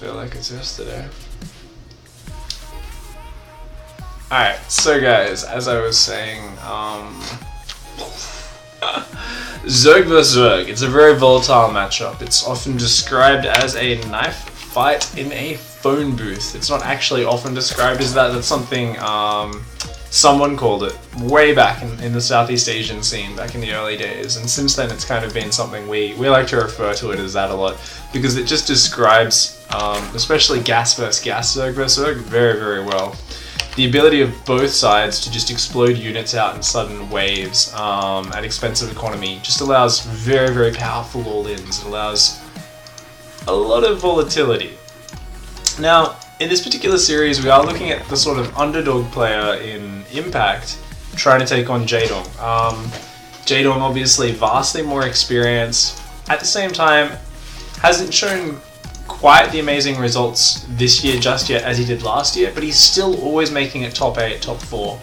feel like it's yesterday. Alright, so guys, as I was saying, Zerg vs Zerg, it's a very volatile matchup. It's often described as a knife fight in a phone booth. It's not actually often described as that. That's something someone called it way back in the Southeast Asian scene back in the early days, and since then it's kind of been something we like to refer to it as that a lot, because it just describes especially gas versus gas, Zerg versus Zerg, very, very well. The ability of both sides to just explode units out in sudden waves at expensive economy just allows very, very powerful all-ins. It allows a lot of volatility. Now, in this particular series, we are looking at the sort of underdog player in Impact trying to take on Jaedong. Jaedong, obviously vastly more experienced, at the same time hasn't shown quite the amazing results this year just yet as he did last year, but he's still always making it top 8, top 4.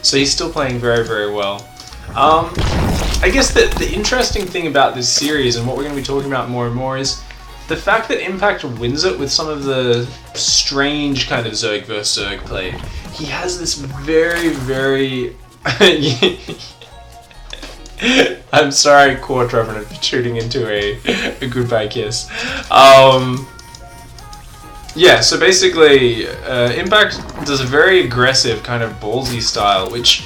So he's still playing very, very well. I guess that the interesting thing about this series, and what we're going to be talking about more and more, is the fact that Impact wins it with some of the strange kind of Zerg vs Zerg play. He has this very, very... I'm sorry, Quarter, I'm going to be shooting into a goodbye kiss. Yeah, so basically, Impact does a very aggressive kind of ballsy style, which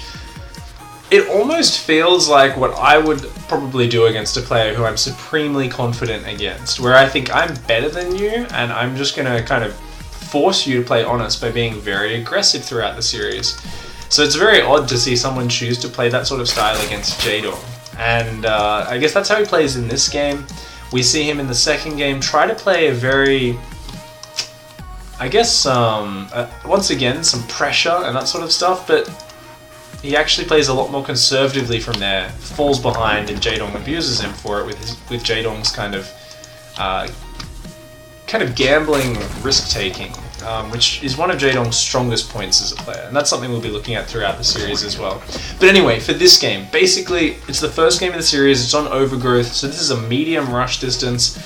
it almost feels like what I would probably do against a player who I'm supremely confident against, where I think I'm better than you, and I'm just going to kind of force you to play honest by being very aggressive throughout the series. So it's very odd to see someone choose to play that sort of style against Jaedong. And I guess that's how he plays in this game. We see him in the second game try to play a very... I guess, once again, some pressure and that sort of stuff, but he actually plays a lot more conservatively from there, falls behind, and Jaedong abuses him for it with Jaedong's kind of gambling risk-taking, which is one of Jaedong's strongest points as a player, and that's something we'll be looking at throughout the series as well. But anyway, for this game, basically, it's the first game of the series, it's on Overgrowth, so this is a medium rush distance.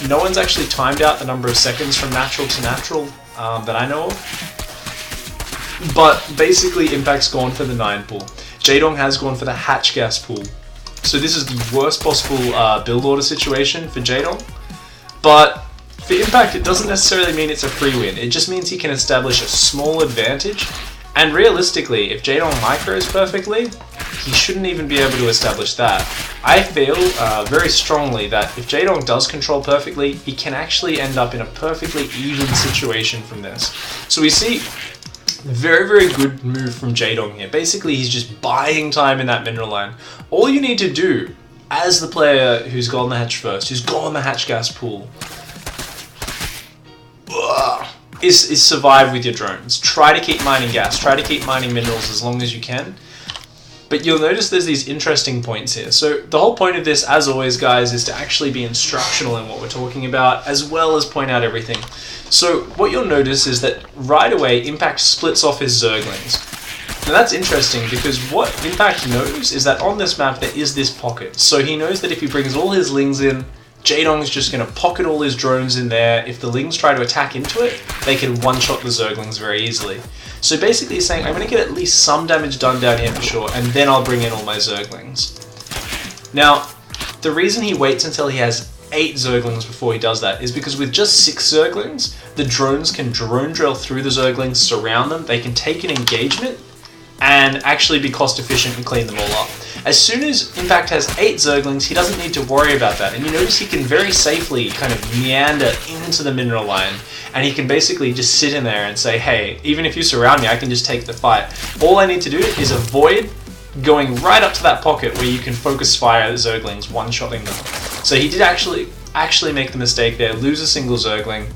No one's actually timed out the number of seconds from natural to natural that I know of. But basically, Impact's gone for the 9 pool. Jaedong has gone for the hatch gas pool. So this is the worst possible build order situation for Jaedong. But for Impact, it doesn't necessarily mean it's a free win. It just means he can establish a small advantage. And realistically, if Jaedong micros perfectly, he shouldn't even be able to establish that. I feel very strongly that if Jaedong does control perfectly, he can actually end up in a perfectly even situation from this. So we see very, very good move from Jaedong here. Basically, he's just buying time in that mineral line. All you need to do, as the player who's gone the hatch first, who's gone the hatch gas pool, is survive with your drones. Try to keep mining gas, try to keep mining minerals as long as you can. But you'll notice there's these interesting points here. So the whole point of this, as always, guys, is to actually be instructional in what we're talking about, as well as point out everything. So what you'll notice is that right away, Impact splits off his Zerglings. Now that's interesting, because what Impact knows is that on this map there is this pocket. So he knows that if he brings all his Lings in, Jaedong's just going to pocket all his drones in there. If the Lings try to attack into it, they can one-shot the Zerglings very easily. So basically he's saying, I'm going to get at least some damage done down here for sure, and then I'll bring in all my Zerglings. Now, the reason he waits until he has 8 Zerglings before he does that is because with just 6 Zerglings, the drones can drone drill through the Zerglings, surround them, they can take an engagement, and actually be cost efficient and clean them all up. As soon as Impact has 8 Zerglings, he doesn't need to worry about that. And you notice he can very safely kind of meander into the mineral line, and he can basically just sit in there and say, hey, even if you surround me, I can just take the fight. All I need to do is avoid going right up to that pocket where you can focus fire the Zerglings, one-shotting them. So he did actually make the mistake there, lose a single Zergling.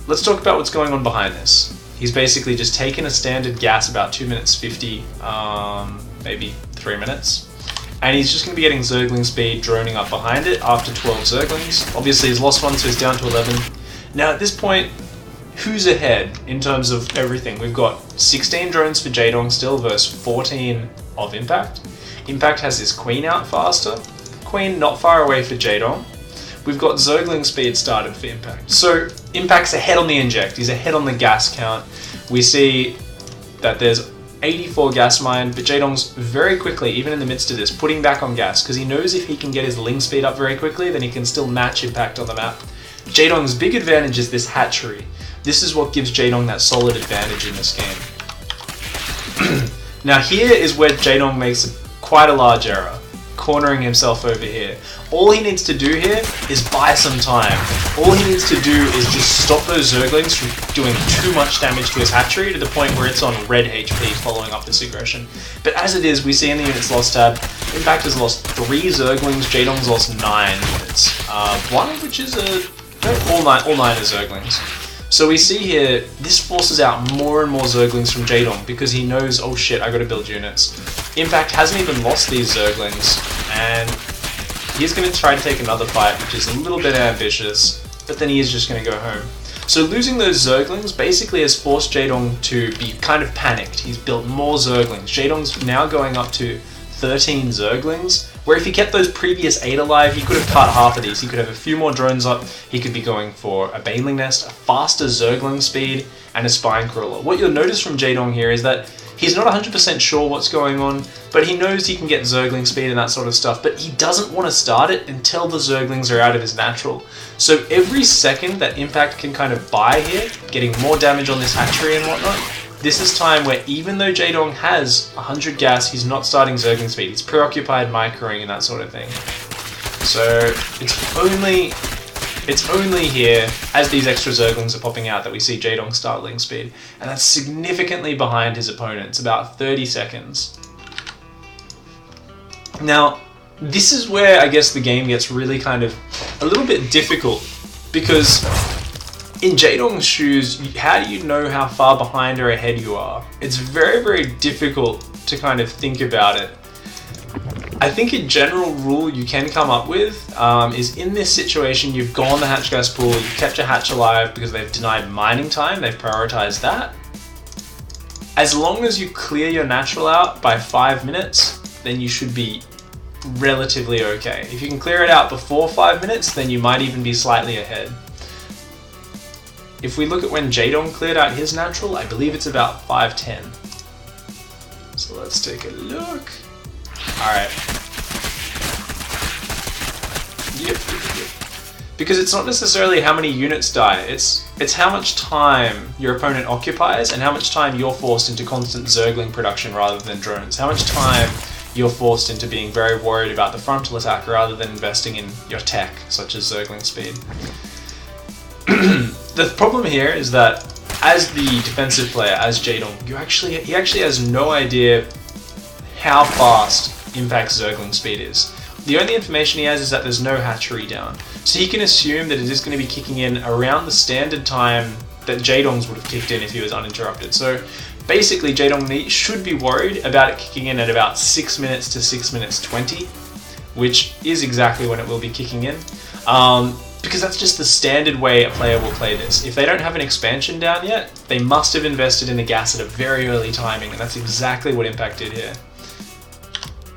Let's talk about what's going on behind this. He's basically just taken a standard gas about 2 minutes 50, maybe 3 minutes. And he's just going to be getting Zergling speed droning up behind it after 12 Zerglings. Obviously he's lost one, so he's down to 11. Now at this point, who's ahead in terms of everything? We've got 16 drones for Jaedong still versus 14 of Impact. Impact has his Queen out faster. Queen not far away for Jaedong. we've got Zergling speed started for Impact. So Impact's ahead on the inject, he's ahead on the gas count. We see that there's 84 gas mined, but Jaedong's very quickly, even in the midst of this, putting back on gas, because he knows if he can get his Ling speed up very quickly, then he can still match Impact on the map. Jaedong's big advantage is this hatchery. This is what gives Jaedong that solid advantage in this game. Now here is where Jaedong makes quite a large error, cornering himself over here. All he needs to do here is buy some time. All he needs to do is just stop those Zerglings from doing too much damage to his hatchery to the point where it's on red HP following up this aggression. But as it is, we see in the units lost tab, Impact has lost 3 Zerglings, Jaedong's lost 9 units. One of which is all 9 are Zerglings. So we see here, this forces out more and more Zerglings from Jaedong because he knows, oh shit, I gotta build units. Impact hasn't even lost these Zerglings, and he's gonna try to take another fight, which is a little bit ambitious, but then he is just gonna go home. So losing those Zerglings basically has forced Jaedong to be kind of panicked. He's built more Zerglings. Jaedong's now going up to 13 Zerglings, where if he kept those previous 8 alive, he could have cut half of these. He could have a few more drones up, he could be going for a Baneling Nest, a faster Zergling speed, and a Spine Crawler. What you'll notice from Jaedong here is that he's not 100% sure what's going on, but he knows he can get Zergling speed and that sort of stuff, but he doesn't want to start it until the Zerglings are out of his natural. So every second that Impact can kind of buy here, getting more damage on this hatchery and whatnot, this is time where even though Jaedong has 100 gas, he's not starting Zergling speed. He's preoccupied microing and that sort of thing. So it's only here, as these extra Zerglings are popping out, that we see Jaedong start Ling speed. And that's significantly behind his opponent. It's about 30 seconds. Now, this is where I guess the game gets really kind of a little bit difficult, because in Jaedong's shoes, how do you know how far behind or ahead you are? It's very, very difficult to kind of think about it. I think a general rule you can come up with is in this situation, you've gone the hatch gas pool, you've kept your hatch alive because they've denied mining time, they've prioritized that. As long as you clear your natural out by 5 minutes, then you should be relatively okay. If you can clear it out before 5 minutes, then you might even be slightly ahead. If we look at when Jaedong cleared out his natural, I believe it's about 5:10. So let's take a look. Alright. Yep. Because it's not necessarily how many units die, it's how much time your opponent occupies and how much time you're forced into constant Zergling production rather than drones. How much time you're forced into being very worried about the frontal attack rather than investing in your tech, such as Zergling speed. The problem here is that as the defensive player, as Jaedong, he actually has no idea how fast Impact's Zergling speed is. The only information he has is that there's no hatchery down. So he can assume that it is going to be kicking in around the standard time that Jaedong's would have kicked in if he was uninterrupted. So basically Jaedong should be worried about it kicking in at about 6 minutes to 6 minutes 20, which is exactly when it will be kicking in. Because that's just the standard way a player will play this. If they don't have an expansion down yet, they must have invested in the gas at a very early timing, and that's exactly what Impact did here.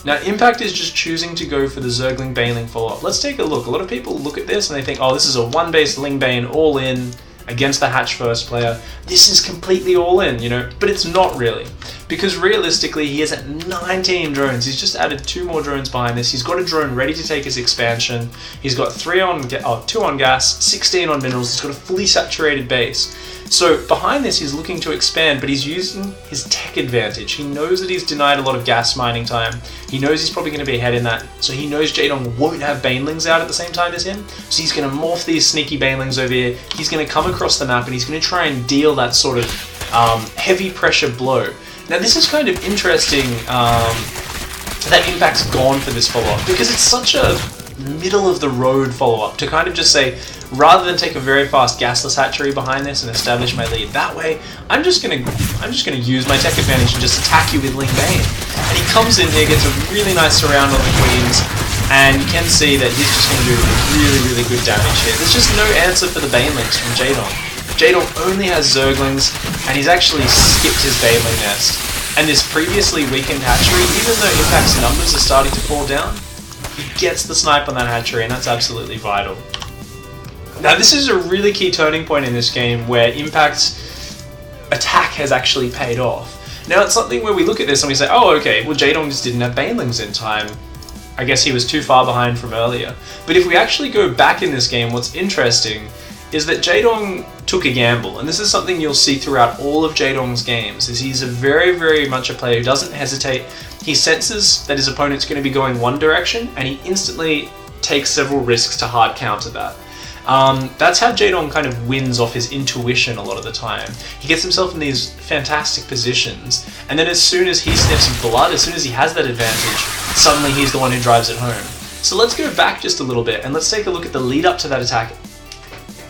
Now, Impact is just choosing to go for the Zergling Baneling follow-up. Let's take a look. A lot of people look at this and they think, oh, this is a one-base Ling Bane all-in against the hatch first player. This is completely all-in, you know, but it's not really. Because realistically, he is at 19 drones. He's just added 2 more drones behind this. He's got a drone ready to take his expansion. He's got 2 on gas, 16 on minerals. He's got a fully saturated base. So behind this, he's looking to expand, but he's using his tech advantage. He knows that he's denied a lot of gas mining time. He knows he's probably going to be ahead in that. So he knows Jaedong won't have Banelings out at the same time as him. So he's going to morph these sneaky Banelings over here. He's going to come across the map and he's going to try and deal that sort of heavy pressure blow. Now this is kind of interesting that Impact's gone for this follow-up, because it's such a middle of the road follow-up to kind of just say, rather than take a very fast gasless hatchery behind this and establish my lead that way, I'm just gonna use my tech advantage and just attack you with Ling Bane. And he comes in here, gets a really nice surround on the queens, and you can see that he's just gonna do really, really good damage here. There's just no answer for the Banelings from Jaedong. Jaedong only has Zerglings, and he's actually skipped his Baneling Nest. And this previously weakened hatchery, even though Impact's numbers are starting to fall down, He gets the snipe on that hatchery, and that's absolutely vital. Now, this is a really key turning point in this game where Impact's attack has actually paid off. Now, it's something where we look at this and we say, oh, okay, well, Jaedong just didn't have banelings in time. I guess he was too far behind from earlier. But if we actually go back in this game, what's interesting is that Jaedong took a gamble, and this is something you'll see throughout all of Jaedong's games, is he's a very, very much a player who doesn't hesitate. He senses that his opponent's going to be going one direction, and he instantly takes several risks to hard counter that. That's how Jaedong kind of wins off his intuition a lot of the time. He gets himself in these fantastic positions, and then as soon as he sniffs blood, as soon as he has that advantage, suddenly he's the one who drives it home. So let's go back just a little bit, and let's take a look at the lead up to that attack,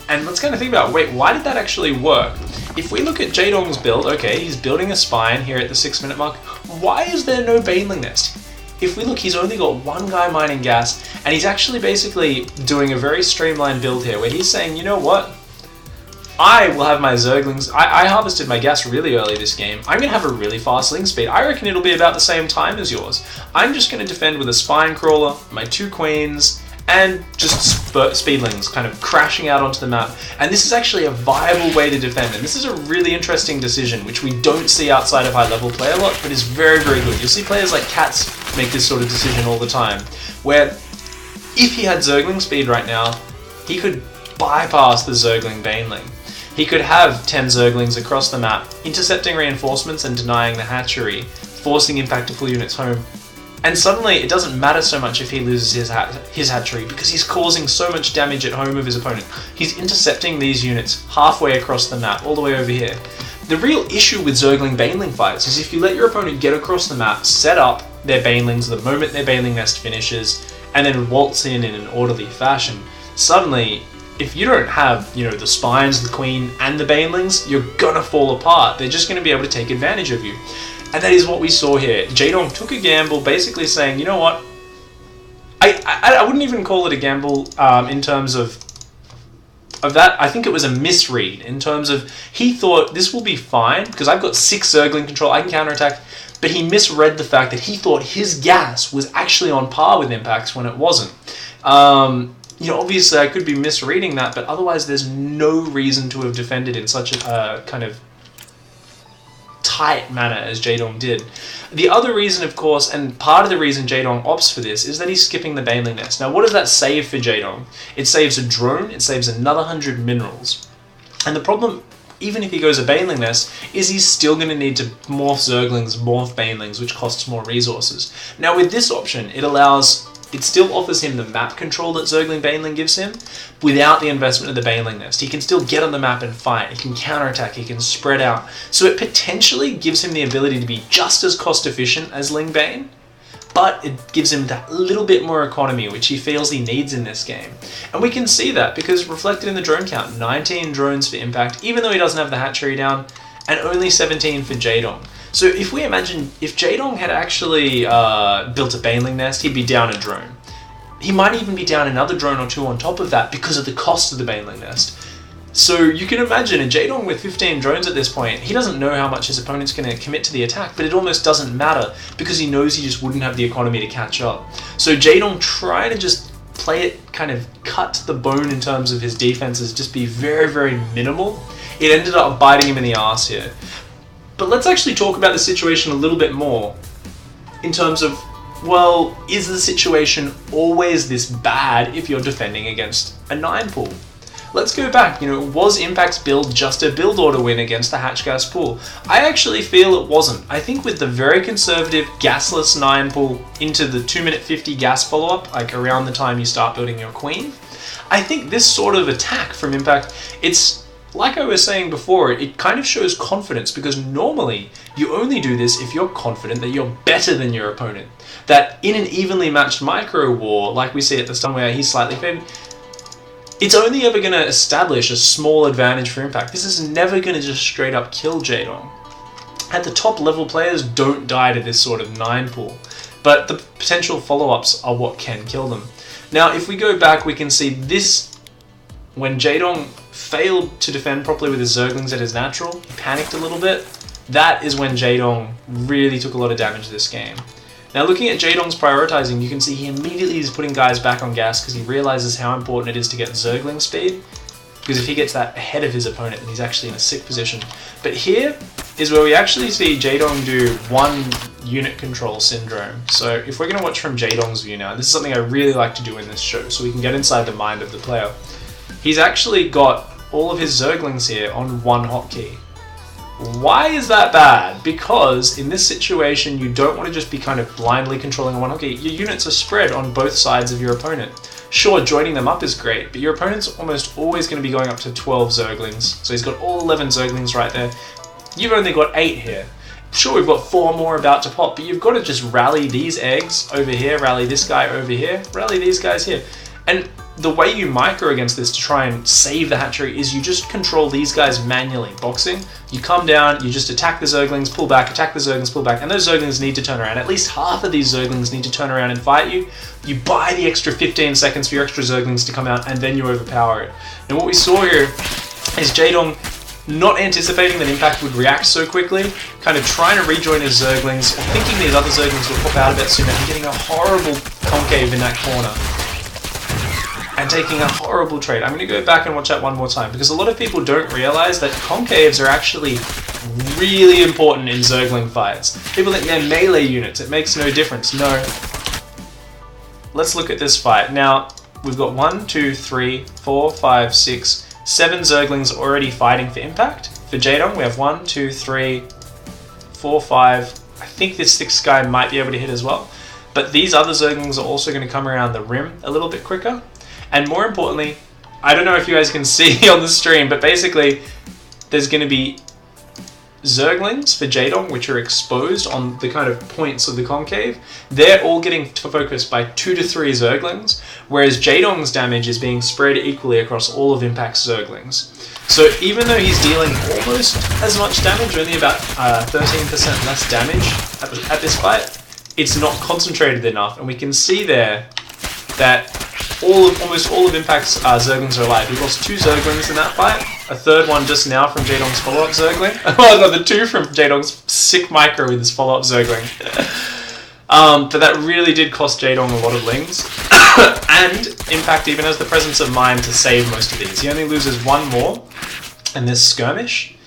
and let's kind of think about, wait, why did that actually work? If we look at Jaedong's build, okay, he's building a spine here at the 6-minute mark. Why is there no baneling nest? If we look, he's only got one guy mining gas, and he's actually basically doing a very streamlined build here, where he's saying, you know what? I will have my Zerglings. I harvested my gas really early this game. I'm going to have a really fast link speed. I reckon it'll be about the same time as yours. I'm just going to defend with a Spine Crawler, my 2 Queens, and just speedlings kind of crashing out onto the map. And this is actually a viable way to defend, and this is a really interesting decision which we don't see outside of high level play a lot, but is very, very good. You'll see players like Cats make this sort of decision all the time, where if he had Zergling speed right now, he could bypass the Zergling Baneling. He could have 10 Zerglings across the map, intercepting reinforcements and denying the hatchery, forcing Impact to pull units home. And suddenly, it doesn't matter so much if he loses his hatchery, because he's causing so much damage at home of his opponent. He's intercepting these units halfway across the map, all the way over here. The real issue with Zergling Baneling fights is if you let your opponent get across the map, set up their Banelings the moment their Baneling nest finishes, and then waltz in an orderly fashion, suddenly, if you don't have, the spines, the queen, and the Banelings, you're gonna fall apart. They're just gonna be able to take advantage of you. And that is what we saw here. Jaedong took a gamble, basically saying, you know what? I wouldn't even call it a gamble in terms of that. I think it was a misread in terms of he thought this will be fine because I've got 6 Zergling control, I can counterattack, but he misread the fact that he thought his gas was actually on par with Impact's when it wasn't. Obviously I could be misreading that, but otherwise there's no reason to have defended in such a kind of tight manner as Jaedong did. The other reason, of course, and part of the reason Jaedong opts for this, is that he's skipping the Baneling nest. Now, what does that save for Jaedong? It saves a drone, it saves another 100 minerals. And the problem, even if he goes a Baneling nest, is he's still going to need to morph Zerglings, morph Banelings, which costs more resources. Now, with this option, it still offers him the map control that Zergling Baneling gives him without the investment of the Baneling nest. He can still get on the map and fight, he can counterattack, he can spread out. So it potentially gives him the ability to be just as cost efficient as Ling Bane, but it gives him that little bit more economy which he feels he needs in this game. And we can see that because reflected in the drone count, 19 drones for Impact, even though he doesn't have the hatchery down, and only 17 for Jaedong. So if we imagine, if Jaedong had actually built a Baneling nest, he'd be down a drone. He might even be down another drone or 2 on top of that because of the cost of the Baneling nest. So you can imagine a Jaedong with 15 drones at this point, he doesn't know how much his opponent's going to commit to the attack, but it almost doesn't matter because he knows he just wouldn't have the economy to catch up. So Jaedong trying to just play it, kind of cut to the bone in terms of his defenses, just be very, very minimal. It ended up biting him in the ass here. But let's actually talk about the situation a little bit more in terms of, well, is the situation always this bad if you're defending against a 9 pool? Let's go back, was Impact's build just a build order win against the Hatch Gas pool? I actually feel it wasn't. I think with the very conservative gasless 9 pool into the 2-minute 50 gas follow-up, like around the time you start building your queen, I think this sort of attack from Impact, it's like I was saying before, it kind of shows confidence because normally you only do this if you're confident that you're better than your opponent. That in an evenly matched micro war, like we see at the start where he's slightly favored, it's only ever going to establish a small advantage for Impact. This is never going to just straight up kill Jaedong. At the top level, players don't die to this sort of 9 pool, but the potential follow-ups are what can kill them. Now, if we go back, we can see this, when Jaedong failed to defend properly with his Zerglings at his natural, he panicked a little bit. That is when Jaedong really took a lot of damage this game. Now looking at Jaedong's prioritizing, you can see he immediately is putting guys back on gas because he realizes how important it is to get Zergling speed. Because if he gets that ahead of his opponent, then he's actually in a sick position. But here is where we actually see Jaedong do one unit control syndrome. So if we're going to watch from Jaedong's view now, this is something I really like to do in this show, so we can get inside the mind of the player. He's actually got all of his Zerglings here on one hotkey. Why is that bad? Because in this situation, you don't want to just be kind of blindly controlling one hotkey. Your units are spread on both sides of your opponent. Sure, joining them up is great, but your opponent's almost always going to be going up to 12 Zerglings. So he's got all 11 Zerglings right there. You've only got 8 here. Sure, we've got 4 more about to pop, but you've got to just rally these eggs over here, rally this guy over here, rally these guys here. And the way you micro against this to try and save the hatchery is you just control these guys manually. Boxing, you come down, you just attack the Zerglings, pull back, attack the Zerglings, pull back, and those Zerglings need to turn around. At least half of these Zerglings need to turn around and fight you. You buy the extra 15 seconds for your extra Zerglings to come out, and then you overpower it. And what we saw here is Jaedong not anticipating that Impact would react so quickly, kind of trying to rejoin his Zerglings, or thinking these other Zerglings would pop out a bit sooner, and getting a horrible concave in that corner. And taking a horrible trade. I'm going to go back and watch that one more time, because a lot of people don't realize that concaves are actually really important in Zergling fights. People think they're melee units, it makes no difference. No. Let's look at this fight. Now, we've got 1, 2, 3, 4, 5, 6, 7 Zerglings already fighting for Impact. For Jaedong, we have 1, 2, 3, 4, 5. I think this 6th guy might be able to hit as well. But these other Zerglings are also going to come around the rim a little bit quicker. And more importantly, I don't know if you guys can see on the stream, but basically there's going to be Zerglings for Jaedong, which are exposed on the kind of points of the concave. They're all getting focused by 2 to 3 Zerglings, whereas Jaedong's damage is being spread equally across all of Impact's Zerglings. So even though he's dealing almost as much damage, only about 13% less damage at this fight, it's not concentrated enough, and we can see there that almost all of Impact's Zerglings are alive. He lost 2 Zerglings in that fight, a 3rd one just now from Jaedong's follow-up Zergling. Oh no, the 2 from Jaedong's sick micro with his follow-up Zergling. But that really did cost Jaedong a lot of lings. And Impact even has the presence of mind to save most of these. He only loses 1 more in this skirmish.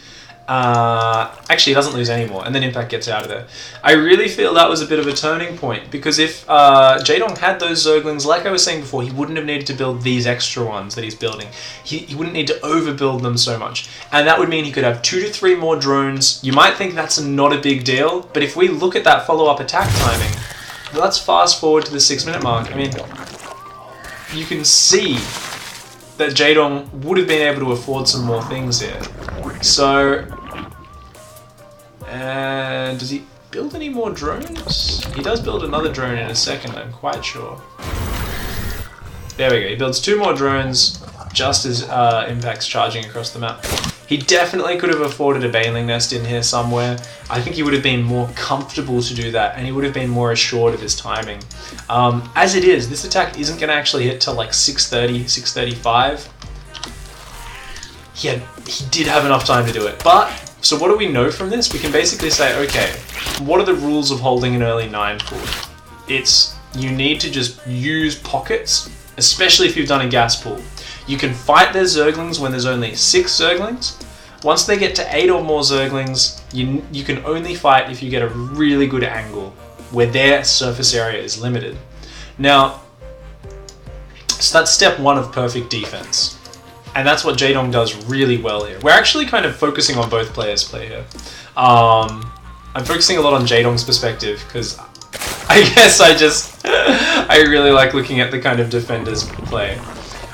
Actually, he doesn't lose any more, and then Impact gets out of there. I really feel that was a bit of a turning point, because if Jaedong had those Zerglings, like I was saying before, he wouldn't have needed to build these extra ones that he's building. He wouldn't need to overbuild them so much, and that would mean he could have 2 to 3 more drones. You might think that's not a big deal, but if we look at that follow-up attack timing, let's fast forward to the 6-minute mark. I mean, you can see that Jaedong would have been able to afford some more things here. So, and does he build any more drones? He does build another drone in a second, I'm quite sure. There we go, he builds 2 more drones just as Impact's charging across the map. He definitely could have afforded a Baneling Nest in here somewhere. I think he would have been more comfortable to do that, and he would have been more assured of his timing. As it is, this attack isn't going to actually hit till like 6:30, 6:35. He did have enough time to do it. But, so what do we know from this? We can basically say, okay, what are the rules of holding an early 9 pool? It's, you need to just use pockets, especially if you've done a gas pool. You can fight their Zerglings when there's only 6 Zerglings. Once they get to 8 or more Zerglings, you can only fight if you get a really good angle where their surface area is limited. Now, so that's step 1 of perfect defense. And that's what Jaedong does really well here. We're actually kind of focusing on both players' play here. I'm focusing a lot on Jaedong's perspective because I guess I really like looking at the kind of defenders play.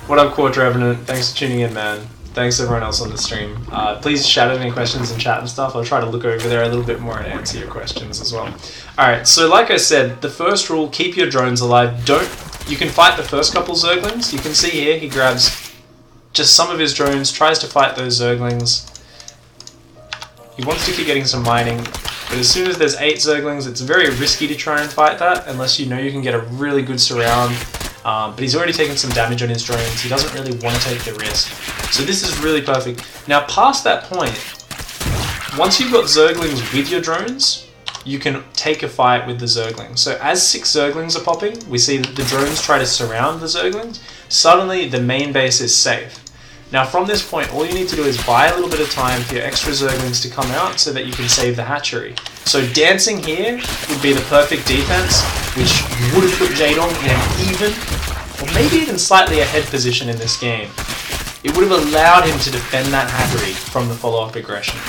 What up, Quart Revenant? Thanks for tuning in, man. Thanks to everyone else on the stream. Please shout out any questions in chat and stuff. I'll try to look over there a little bit more and answer your questions as well. Alright, so like I said, the first rule, keep your drones alive. You can fight the first couple Zerglings. You can see here, he grabs just some of his drones, tries to fight those Zerglings. He wants to keep getting some mining, but as soon as there's 8 Zerglings, it's very risky to try and fight that, unless you know you can get a really good surround. But he's already taken some damage on his drones. He doesn't really want to take the risk. So this is really perfect. Now, past that point, once you've got Zerglings with your drones, you can take a fight with the Zerglings. So as 6 Zerglings are popping, we see that the drones try to surround the Zerglings. Suddenly, the main base is safe. Now from this point, all you need to do is buy a little bit of time for your extra Zerglings to come out so that you can save the hatchery. So dancing here would be the perfect defense, which would have put Jaedong in an even, or maybe even slightly ahead position in this game. It would have allowed him to defend that hatchery from the follow-up aggression.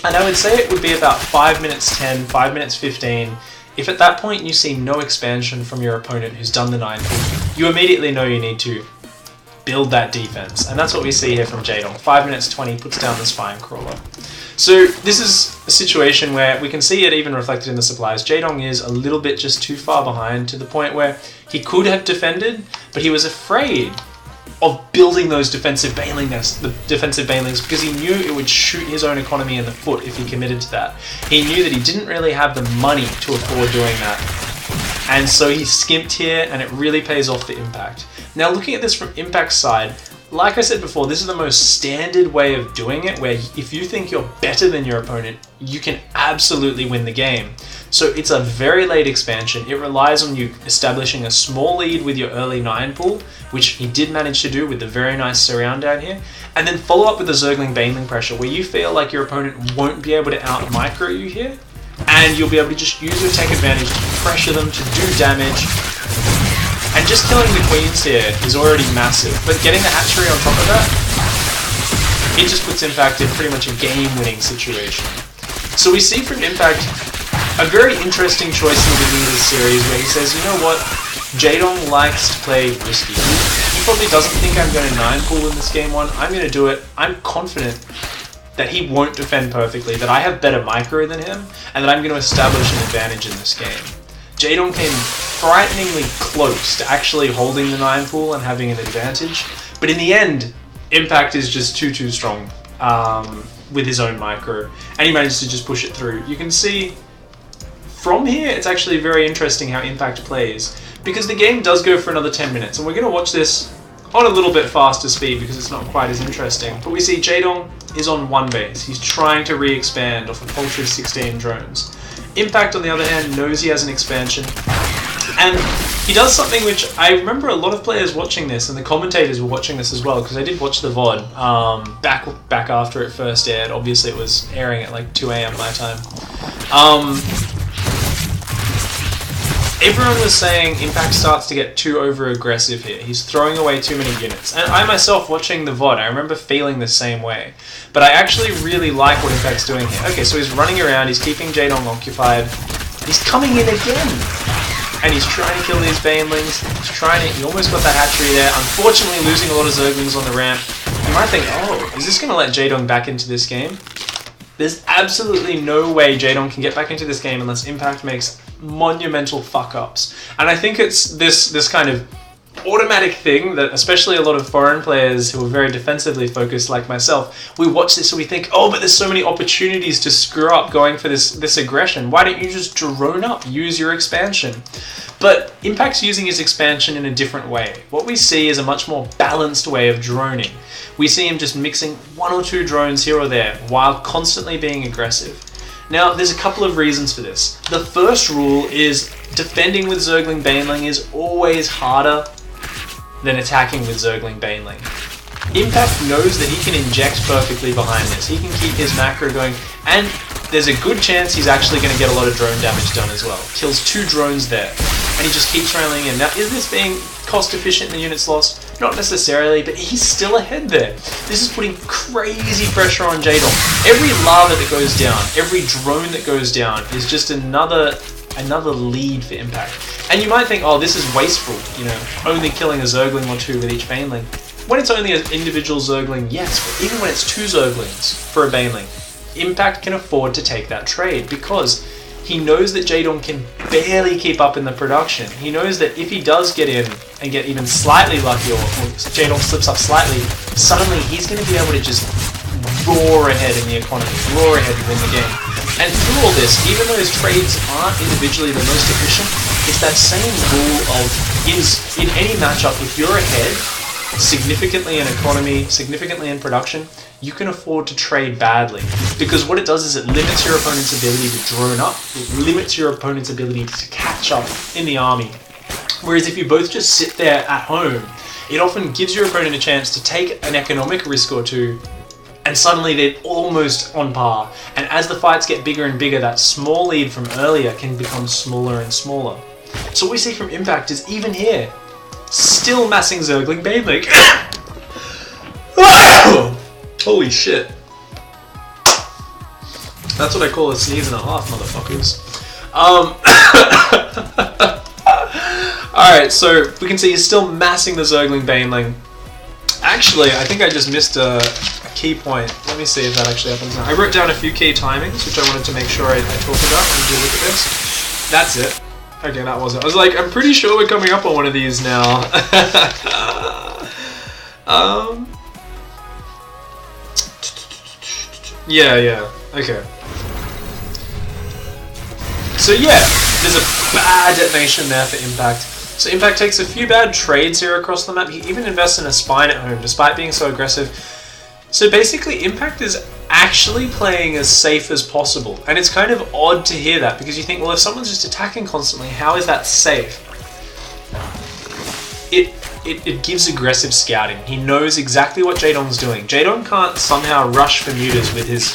And I would say it would be about 5 minutes 10, 5 minutes 15. If at that point you see no expansion from your opponent who's done the 9 pull, you immediately know you need to build that defense. And that's what we see here from Jaedong. 5 minutes 20, puts down the Spine Crawler. So this is a situation where we can see it even reflected in the supplies. Jaedong is a little bit just too far behind to the point where he could have defended, but he was afraid of building those defensive banelings because he knew it would shoot his own economy in the foot if he committed to that. He knew that he didn't really have the money to afford doing that. And so he skimped here, and it really pays off for Impact. Now looking at this from Impact's side, like I said before, this is the most standard way of doing it, where if you think you're better than your opponent, you can absolutely win the game. So it's a very late expansion. It relies on you establishing a small lead with your early 9 pull, which he did manage to do with the very nice surround down here, and then follow up with the Zergling Baneling pressure, where you feel like your opponent won't be able to out-micro you here, and you'll be able to just use your tech advantage to pressure them to do damage. And just killing the queens here is already massive, but getting the hatchery on top of that, it just puts Impact in pretty much a game-winning situation. So we see from Impact a very interesting choice in the beginning of this series where he says, you know what, Jaedong likes to play risky. He probably doesn't think I'm going to 9 pull in this game 1. I'm going to do it. I'm confident that he won't defend perfectly, that I have better micro than him, and that I'm going to establish an advantage in this game. Jaedong came frighteningly close to actually holding the 9 pull and having an advantage, but in the end, Impact is just too strong with his own micro, and he managed to just push it through. You can see from here, it's actually very interesting how Impact plays, because the game does go for another 10 minutes, and we're going to watch this on a little bit faster speed because it's not quite as interesting. But we see Jaedong is on 1 base. He's trying to re-expand off a paltry 16 drones. Impact, on the other hand, knows he has an expansion, and he does something which I remember a lot of players watching this, and the commentators were watching this as well, because I did watch the VOD back after it first aired. Obviously it was airing at like 2 AM my time. Everyone was saying Impact starts to get too over-aggressive here. He's throwing away too many units. And I myself, watching the VOD, I remember feeling the same way. But I actually really like what Impact's doing here. Okay, so he's running around, he's keeping Jaedong occupied. He's coming in again! And he's trying to kill these Banelings. He almost got that hatchery there. Unfortunately, losing a lot of Zerglings on the ramp. You might think, oh, is this going to let Jaedong back into this game? There's absolutely no way Jaedong can get back into this game unless Impact makes monumental fuck-ups. And I think it's this kind of automatic thing that especially a lot of foreign players who are very defensively focused like myself, we watch this and we think, oh, but there's so many opportunities to screw up going for this aggression. Why don't you just drone up, use your expansion? But Impact's using his expansion in a different way. What we see is a much more balanced way of droning. We see him just mixing 1 or 2 drones here or there while constantly being aggressive. Now, there's a couple of reasons for this. The first rule is defending with Zergling Baneling is always harder than attacking with Zergling Baneling. Impact knows that he can inject perfectly behind this. He can keep his macro going, and there's a good chance he's actually going to get a lot of drone damage done as well. Kills 2 drones there, and he just keeps railing in. Now, is this being cost efficient in the units lost? Not necessarily, but he's still ahead there. This is putting crazy pressure on Jaedong. Every lava that goes down, every drone that goes down is just another lead for Impact. And you might think, oh, this is wasteful, you know, only killing a Zergling or 2 with each Baneling. When it's only an individual Zergling, yes, but even when it's 2 Zerglings for a Baneling, Impact can afford to take that trade because he knows that Jaedong can barely keep up in the production. He knows that if he does get in and get even slightly lucky, or Jaedong slips up slightly, suddenly he's going to be able to just roar ahead in the economy, roar ahead and win the game. And through all this, even though his trades aren't individually the most efficient, it's that same rule of, in any matchup, if you're ahead, significantly in economy, significantly in production, you can afford to trade badly. Because what it does is it limits your opponent's ability to drone up, it limits your opponent's ability to catch up in the army. Whereas if you both just sit there at home, it often gives your opponent a chance to take an economic risk or two, and suddenly they're almost on par. And as the fights get bigger and bigger, that small lead from earlier can become smaller and smaller. So what we see from Impact is even here, still massing Zergling Baneling. Holy shit. That's what I call a sneeze and a half, motherfuckers. Alright, so we can see he's still massing the Zergling Baneling. Actually, I think I just missed a key point. Let me see if that actually happens now. I wrote down a few key timings, which I wanted to make sure I talk about when we do look at this. That's it. Okay, that was it. I was like, I'm pretty sure we're coming up on one of these now. Yeah, okay. So yeah, there's a bad detonation there for Impact. So Impact takes a few bad trades here across the map. He even invests in a spine at home, despite being so aggressive. So basically, Impact is actually playing as safe as possible. And it's kind of odd to hear that, because you think, well, if someone's just attacking constantly, how is that safe? It gives aggressive scouting. He knows exactly what Jaedong's doing. Jaedong can't somehow rush for mutas with his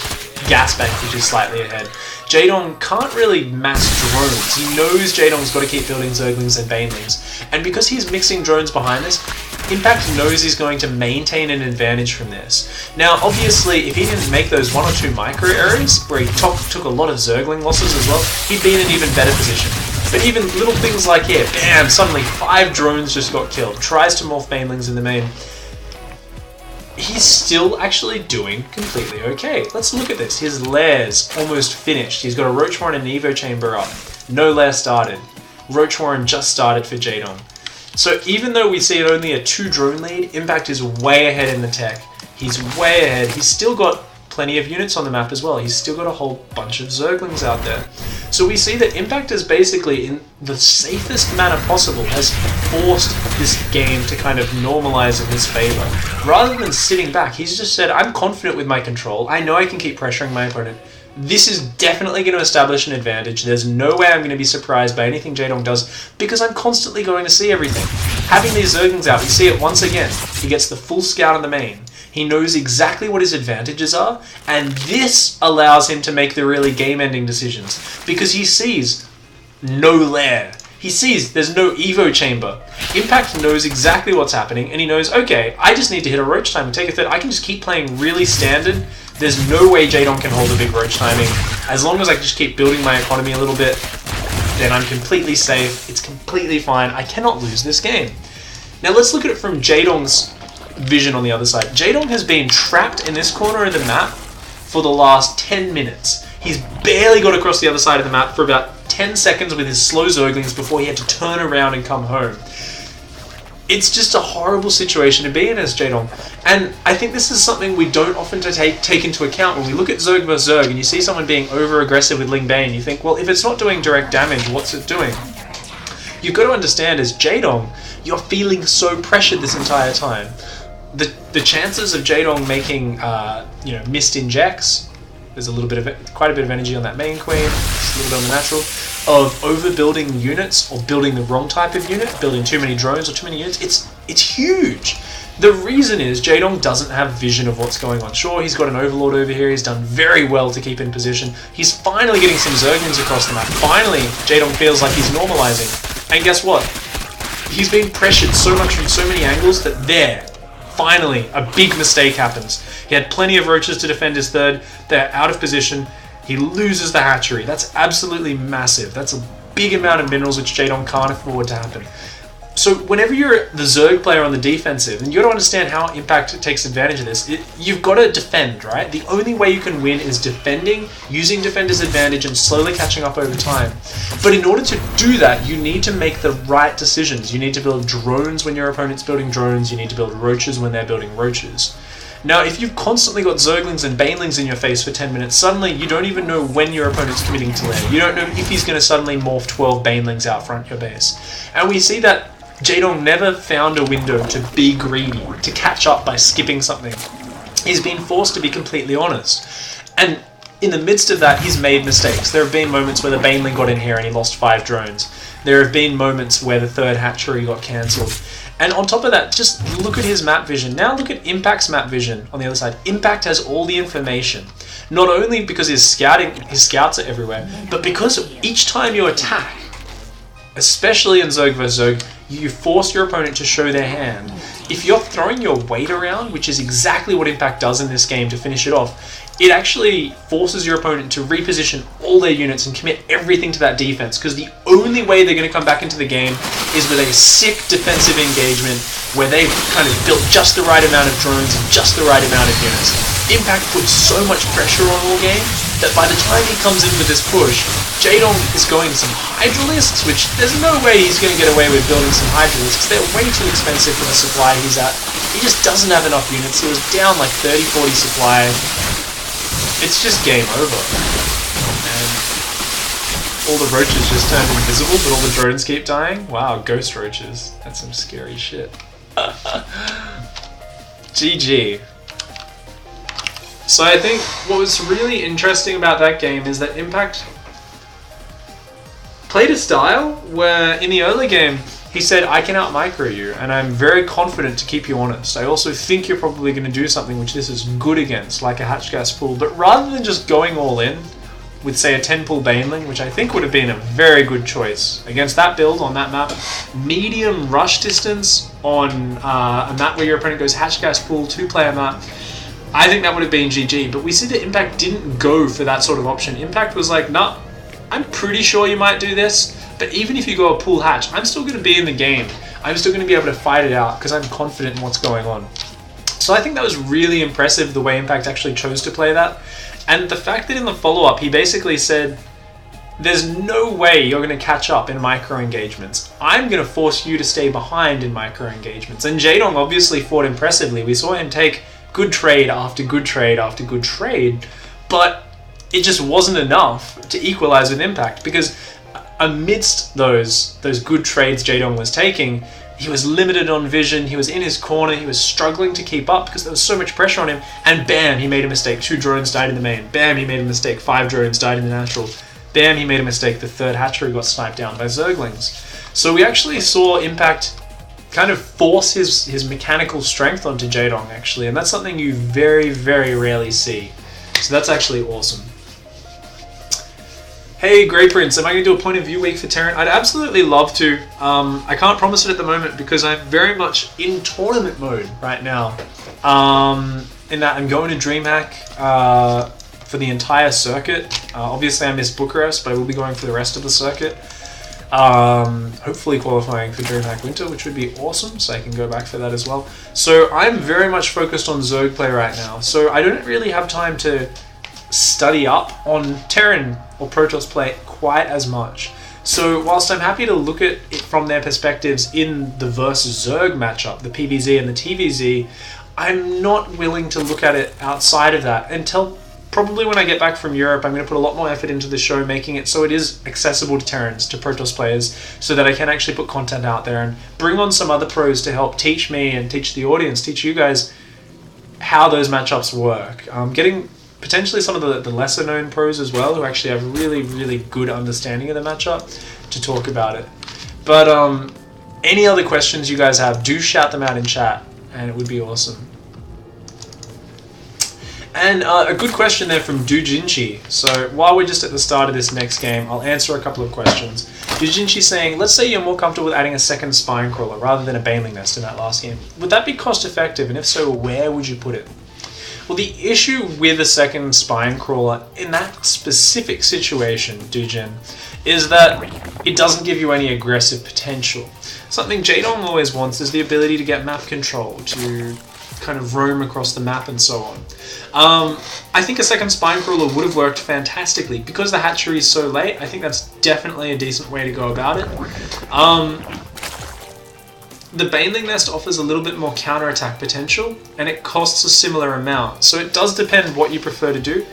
gas bank, which is slightly ahead. Jaedong can't really mass drones. He knows Jaedong's got to keep building Zerglings and Banelings. And because he's mixing drones behind this, Impact knows he's going to maintain an advantage from this. Now, obviously, if he didn't make those 1 or 2 micro areas, where he took a lot of Zergling losses as well, he'd be in an even better position. But even little things like here, bam, suddenly 5 drones just got killed. Tries to morph Banelings in the main. He's still actually doing completely okay. Let's look at this. His lair's almost finished. He's got a Roach Warren and an Evo Chamber up. No lair started. Roach Warren just started for Jaedong. So even though we see it only a 2 drone lead, Impact is way ahead in the tech. He's way ahead. He's still got plenty of units on the map as well. He's still got a whole bunch of Zerglings out there. So we see that Impact is basically, in the safest manner possible, has forced this game to kind of normalize in his favor. Rather than sitting back, he's just said, I'm confident with my control. I know I can keep pressuring my opponent. This is definitely going to establish an advantage. There's no way I'm going to be surprised by anything Jaedong does, because I'm constantly going to see everything. Having these Zerglings out, we see it once again. He gets the full scout in the main. He knows exactly what his advantages are, and this allows him to make the really game-ending decisions, because he sees no lair. He sees there's no Evo Chamber. Impact knows exactly what's happening, and he knows, okay, I just need to hit a Roach Time and take a third. I can just keep playing really standard. There's no way Jaedong can hold a big Roach Timing. As long as I just keep building my economy a little bit, then I'm completely safe. It's completely fine. I cannot lose this game. Now let's look at it from Jaedong's vision on the other side. Jaedong has been trapped in this corner of the map for the last 10 minutes. He's barely got across the other side of the map for about 10 seconds with his slow Zerglings before he had to turn around and come home. It's just a horrible situation to be in as Jaedong. And I think this is something we don't often take into account when we look at Zerg vs Zerg and you see someone being over-aggressive with Ling Bane, you think, well, if it's not doing direct damage, what's it doing? You've got to understand, as Jaedong, you're feeling so pressured this entire time. The chances of Jaedong making missed injects, there's quite a bit of energy on that main queen, just a little bit on the natural, of overbuilding units or building the wrong type of unit, building too many drones or too many units, it's huge. The reason is Jaedong doesn't have vision of what's going on. Sure, he's got an Overlord over here, he's done very well to keep in position. He's finally getting some Zerglings across the map. Finally, Jaedong feels like he's normalizing. And guess what? He's being pressured so much from so many angles that finally, a big mistake happens. He had plenty of roaches to defend his third. They're out of position. He loses the hatchery. That's absolutely massive. That's a big amount of minerals which Jaedong can't afford to happen. So whenever you're the Zerg player on the defensive, and you got to understand how Impact takes advantage of this, you've got to defend, right? The only way you can win is defending, using defender's advantage, and slowly catching up over time. But in order to do that, you need to make the right decisions. You need to build drones when your opponent's building drones. You need to build roaches when they're building roaches. Now, if you've constantly got Zerglings and Banelings in your face for 10 minutes, suddenly you don't even know when your opponent's committing to lair. You don't know if he's going to suddenly morph 12 Banelings out front your base. And we see that Jaedong never found a window to be greedy, to catch up by skipping something. He's been forced to be completely honest. And in the midst of that, he's made mistakes. There have been moments where the Baneling got in here and he lost 5 drones. There have been moments where the 3rd hatchery got cancelled. And on top of that, just look at his map vision. Now look at Impact's map vision on the other side. Impact has all the information. Not only because his scouts are everywhere, but because each time you attack, especially in Zerg vs Zerg, you force your opponent to show their hand. If you're throwing your weight around, which is exactly what Impact does in this game to finish it off, it actually forces your opponent to reposition all their units and commit everything to that defense, because the only way they're going to come back into the game is with a sick defensive engagement where they've kind of built just the right amount of drones and just the right amount of units. Impact puts so much pressure on all game that by the time he comes in with this push, Jaedong is going some Hydralisks, which there's no way he's going to get away with building some Hydralisks. They're way too expensive for the supply he's at. He just doesn't have enough units. He was down like 30-40 supply. It's just game over. And all the roaches just turned invisible, but all the drones keep dying. Wow, ghost roaches. That's some scary shit. GG. So I think what was really interesting about that game is that Impact played a style where in the early game he said, I can out-micro you, and I'm very confident to keep you honest. I also think you're probably going to do something which this is good against, like a hatch gas pool. But rather than just going all in with, say, a 10-pool Baneling, which I think would have been a very good choice against that build on that map, medium rush distance on a map where your opponent goes hatch gas pool, 2-player map, I think that would have been GG. But we see that Impact didn't go for that sort of option. Impact was like, nah, I'm pretty sure you might do this, but even if you go a pool hatch, I'm still going to be in the game. I'm still going to be able to fight it out because I'm confident in what's going on. So I think that was really impressive, the way Impact actually chose to play that. And the fact that in the follow-up, he basically said, there's no way you're going to catch up in micro-engagements. I'm going to force you to stay behind in micro-engagements. And Jaedong obviously fought impressively. We saw him take good trade after good trade after good trade, but it just wasn't enough to equalize with Impact, because amidst those good trades Jaedong was taking, he was limited on vision, he was in his corner, he was struggling to keep up because there was so much pressure on him, and bam, he made a mistake. 2 drones died in the main. Bam, he made a mistake. 5 drones died in the natural. Bam, he made a mistake. The 3rd hatchery got sniped down by Zerglings. So we actually saw Impact kind of force his mechanical strength onto Jaedong, actually, and that's something you very, very rarely see. So that's actually awesome. Hey, Grey Prince, am I going to do a point of view week for Terran? I'd absolutely love to. I can't promise it at the moment because I'm very much in tournament mode right now. In that I'm going to DreamHack for the entire circuit. Obviously I missed Bucharest, but I will be going for the rest of the circuit. Hopefully qualifying for DreamHack Winter, which would be awesome, so I can go back for that as well. So I'm very much focused on Zerg play right now, so I don't really have time to study up on Terran or Protoss play quite as much. So whilst I'm happy to look at it from their perspectives in the versus Zerg matchup, the PVZ and the TVZ, I'm not willing to look at it outside of that until probably when I get back from Europe. I'm going to put a lot more effort into the show, making it so it is accessible to Terrans, to Protoss players, so that I can actually put content out there and bring on some other pros to help teach me and teach the audience, teach you guys how those matchups work. Getting potentially some of the lesser known pros as well, who actually have really, really good understanding of the matchup, to talk about it. But any other questions you guys have, do shout them out in chat, and it would be awesome. And a good question there from Dujinchi. So while we're just at the start of this next game, I'll answer a couple of questions. Dujinchi saying, let's say you're more comfortable with adding a second spine crawler rather than a Baneling nest in that last game. Would that be cost effective? And if so, where would you put it? Well, the issue with a second spine crawler in that specific situation, Dujin, is that it doesn't give you any aggressive potential. Something Jaedong always wants is the ability to get map control, to kind of roam across the map and so on. I think a second spine crawler would have worked fantastically. Because the hatchery is so late, I think that's definitely a decent way to go about it. The Baneling Nest offers a little bit more counterattack potential, and it costs a similar amount, so it does depend what you prefer to do.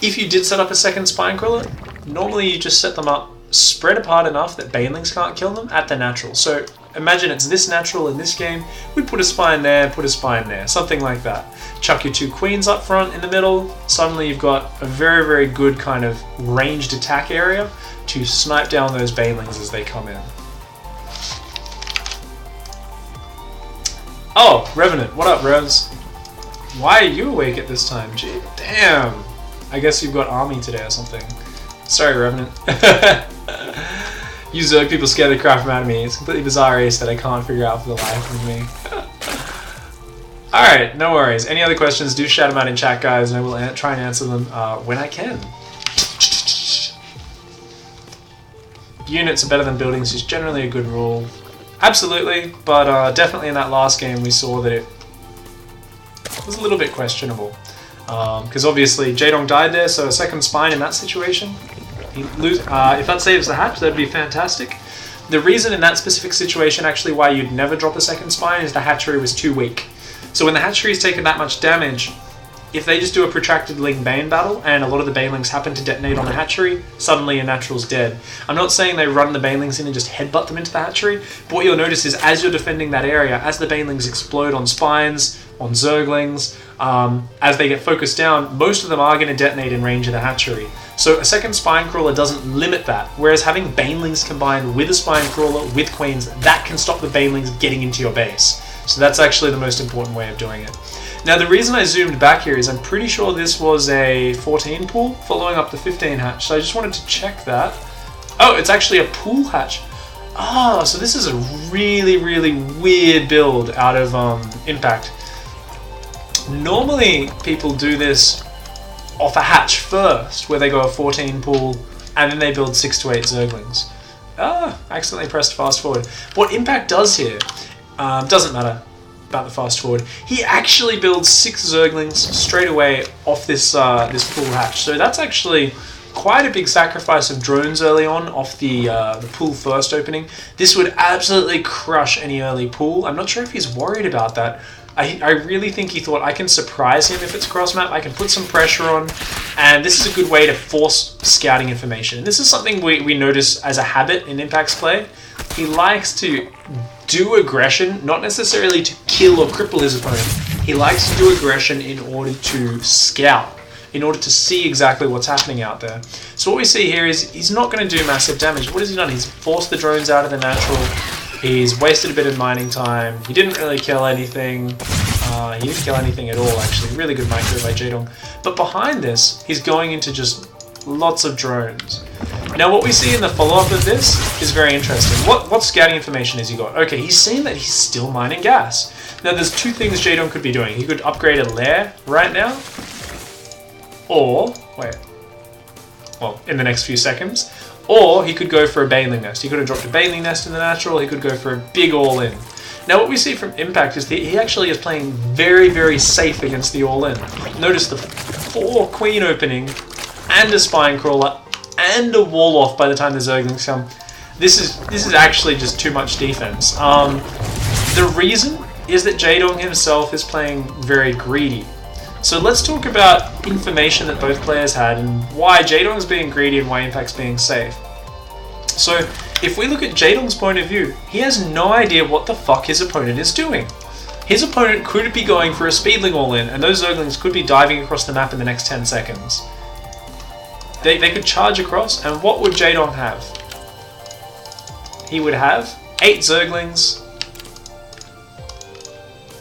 If you did set up a second spine crawler, normally you just set them up spread apart enough that Banelings can't kill them at the natural. So Imagine it's this natural in this game. We put a spine there, put a spine there, something like that. Chuck your 2 queens up front in the middle. Suddenly you've got a very, very good kind of ranged attack area to snipe down those banelings as they come in. Oh, Revenant. What up, Revs? Why are you awake at this time? Gee, damn. I guess you've got army today or something. Sorry, Revenant. You Zerg people scare the crap out of me. It's a completely bizarre race that I can't figure out for the life of me. Alright, no worries. Any other questions, do shout them out in chat, guys, and I will try and answer them when I can. Units are better than buildings is generally a good rule. Absolutely, but definitely in that last game we saw that it was a little bit questionable. Because obviously Jaedong died there, so a second spine in that situation. If that saves the hatch, that'd be fantastic. The reason in that specific situation actually why you'd never drop a second spine is the hatchery was too weak. So when the hatchery is taking that much damage, if they just do a protracted Ling Bane battle and a lot of the banelings happen to detonate on the hatchery, suddenly your natural's dead. I'm not saying they run the banelings in and just headbutt them into the hatchery, but what you'll notice is as you're defending that area, as the banelings explode on spines, on zerglings, as they get focused down, most of them are going to detonate in range of the hatchery. So a second spine crawler doesn't limit that, whereas having banelings combined with a spine crawler with queens, that can stop the banelings getting into your base. So that's actually the most important way of doing it. Now the reason I zoomed back here is I'm pretty sure this was a 14 pool following up the 15 hatch, so I just wanted to check that. Oh, it's actually a pool hatch. Ah, so this is a really, really weird build out of Impact. Normally people do this off a hatch first, where they go a 14 pool and then they build 6 to 8 zerglings. Ah, accidentally pressed fast forward. What Impact does here, doesn't matter about the fast forward, he actually builds 6 zerglings straight away off this this pool hatch. So that's actually quite a big sacrifice of drones early on off the pool first opening. This would absolutely crush any early pool. I'm not sure if he's worried about that. I really think he thought I can surprise him if it's cross map, I can put some pressure on, and this is a good way to force scouting information. And this is something we notice as a habit in Impact's play. He likes to do aggression, not necessarily to kill or cripple his opponent. He likes to do aggression in order to scout, in order to see exactly what's happening out there. So what we see here is he's not going to do massive damage. What has he done? He's forced the drones out of the natural. He's wasted a bit of mining time. He didn't really kill anything. He didn't kill anything at all, actually. Really good micro by Jaedong. But behind this, he's going into just lots of drones. Now, what we see in the follow-up of this is very interesting. What scouting information has he got? Okay, he's seen that he's still mining gas. Now, there's 2 things Jaedong could be doing. He could upgrade a lair right now, or, well, in the next few seconds, or he could go for a baneling nest. He could have dropped a baneling nest in the natural, he could go for a big all-in. Now what we see from Impact is that he actually is playing very, very safe against the all-in. Notice the 4 queen opening, and a spine crawler, and a wall off by the time the zerglings come. This is actually just too much defense. The reason is that Jaedong himself is playing very greedy. So let's talk about information that both players had and why Jaedong's being greedy and why Impact's being safe. So if we look at Jaedong's point of view, he has no idea what the fuck his opponent is doing. His opponent could be going for a speedling all-in, and those zerglings could be diving across the map in the next 10 seconds. They could charge across, and what would Jaedong have? He would have 8 zerglings,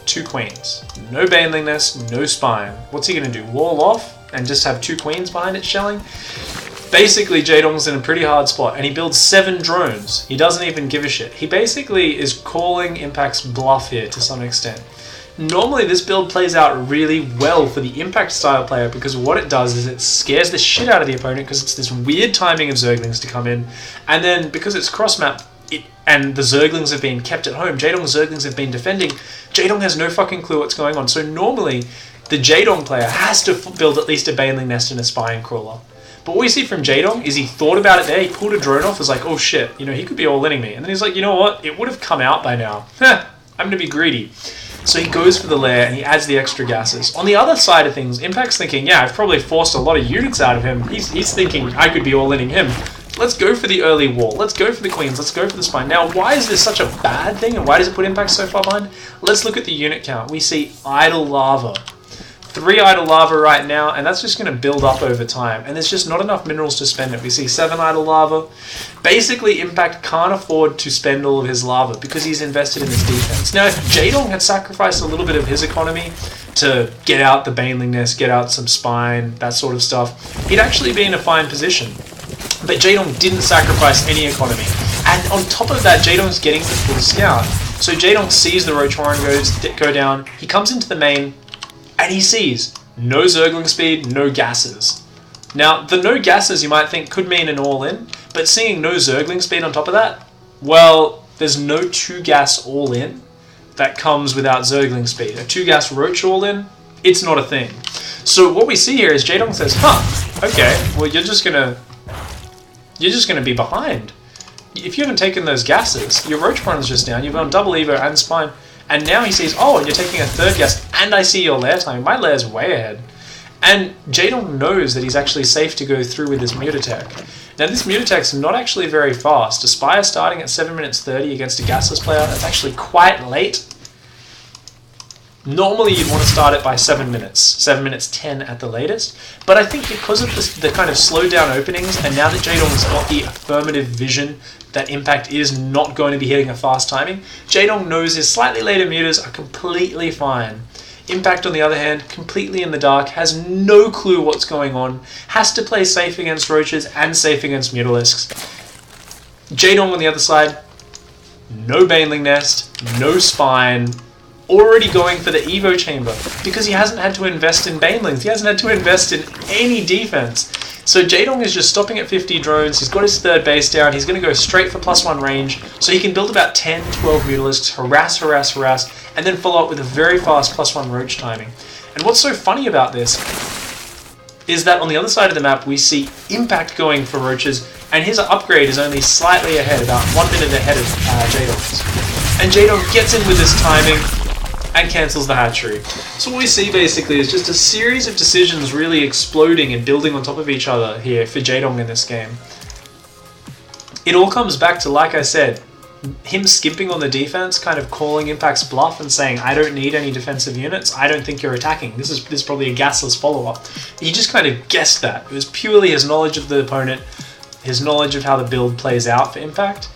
2 queens. No baneling nest, no spine. What's he going to do? Wall off and just have 2 queens behind it shelling? Basically, Jaedong's in a pretty hard spot, and he builds 7 drones. He doesn't even give a shit. He basically is calling Impact's bluff here to some extent. Normally, this build plays out really well for the Impact style player because what it does is it scares the shit out of the opponent because it's this weird timing of zerglings to come in, and then because it's cross map, and the zerglings have been kept at home, Jaedong's zerglings have been defending, Jaedong has no fucking clue what's going on. So normally, the Jaedong player has to build at least a baneling nest and a spine crawler. But what we see from Jaedong is he thought about it there, he pulled a drone off, was like, oh shit, you know, he could be all-inning me. And then he's like, you know what, it would have come out by now. I'm going to be greedy. So he goes for the lair and he adds the extra gases. On the other side of things, Impact's thinking, yeah, I've probably forced a lot of units out of him. He's thinking I could be all-inning him. Let's go for the early wall. Let's go for the queens. Let's go for the spine. Now, why is this such a bad thing, and why does it put Impact so far behind? Let's look at the unit count. We see idle lava. 3 idle lava right now, and that's just going to build up over time. And there's just not enough minerals to spend it. We see 7 idle lava. Basically, Impact can't afford to spend all of his lava because he's invested in his defense. Now, if Jaedong had sacrificed a little bit of his economy to get out the Baneling Nest, get out some spine, that sort of stuff, he'd actually be in a fine position. But Jaedong didn't sacrifice any economy. And on top of that, Jaedong's getting the full scout. So Jaedong sees the Roach Warren go down. He comes into the main, and he sees no Zergling speed, no gases. Now, the no gases you might think could mean an all-in, but seeing no Zergling speed on top of that, well, there's no 2-gas all-in that comes without Zergling speed. A 2-gas Roach all-in, it's not a thing. So what we see here is Jaedong says, okay, well, you're just gonna be behind. If you haven't taken those gases, your Roach Warren's just down, you've gone double Evo and spine, and now he sees, oh, and you're taking a 3rd gas, and I see your lair time. My lair's way ahead. And Jaedong knows that he's actually safe to go through with this Mutatek. Now, this Mutatek's not actually very fast. Aspire starting at 7 minutes 30 against a gasless player, that's actually quite late. Normally, you'd want to start it by 7 minutes, 7 minutes 10 at the latest. But I think because of the kind of slowed down openings, and now that Jaedong's got the affirmative vision that Impact is not going to be hitting a fast timing, Jaedong knows his slightly later mutas are completely fine. Impact, on the other hand, completely in the dark, has no clue what's going on, has to play safe against Roaches and safe against Mutalisks. Jaedong on the other side, no Baneling Nest, no Spine, already going for the Evo Chamber, because he hasn't had to invest in Banelings, he hasn't had to invest in any defense. So Jaedong is just stopping at 50 drones, he's got his 3rd base down, he's going to go straight for +1 range, so he can build about 10, 12 Mutalisks, harass, and then follow up with a very fast +1 Roach timing. And what's so funny about this is that on the other side of the map we see Impact going for Roaches, and his upgrade is only slightly ahead, about 1 minute ahead of Jaedong's. And Jaedong gets in with his timing, and cancels the hatchery. So what we see basically is just a series of decisions really exploding and building on top of each other here for Jaedong in this game. It all comes back to, like I said, him skimping on the defense, kind of calling Impact's bluff and saying, I don't need any defensive units, I don't think you're attacking. This is probably a gasless follow-up. He just kind of guessed that. It was purely his knowledge of the opponent, his knowledge of how the build plays out for Impact.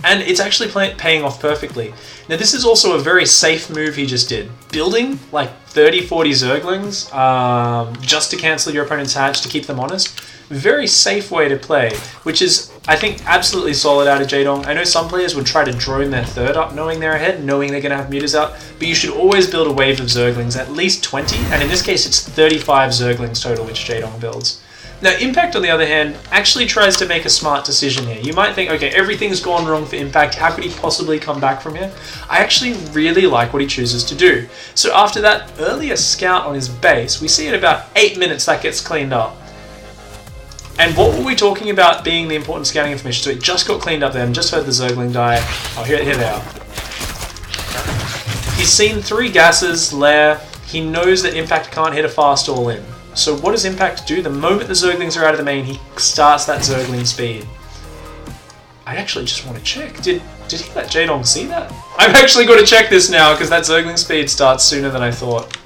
And it's actually paying off perfectly. Now, this is also a very safe move he just did. Building like 30, 40 Zerglings just to cancel your opponent's hatch, to keep them honest. Very safe way to play, which is, I think, absolutely solid out of Jaedong. I know some players would try to drone their 3rd up knowing they're ahead, knowing they're going to have mutas out, but you should always build a wave of Zerglings, at least 20, and in this case it's 35 Zerglings total which Jaedong builds. Now, Impact, on the other hand, actually tries to make a smart decision here. You might think, okay, everything's gone wrong for Impact, how could he possibly come back from here? I actually really like what he chooses to do. So after that earlier scout on his base, we see at about 8 minutes that gets cleaned up. And what were we talking about being the important scouting information? So it just got cleaned up then, just heard the Zergling die. Oh, here they are. He's seen 3 gases, lair, he knows that Impact can't hit a fast all-in. So what does Impact do? The moment the Zerglings are out of the main, he starts that Zergling speed. I actually just want to check. Did he let Jaedong see that? I've actually got to check this now, because that Zergling speed starts sooner than I thought.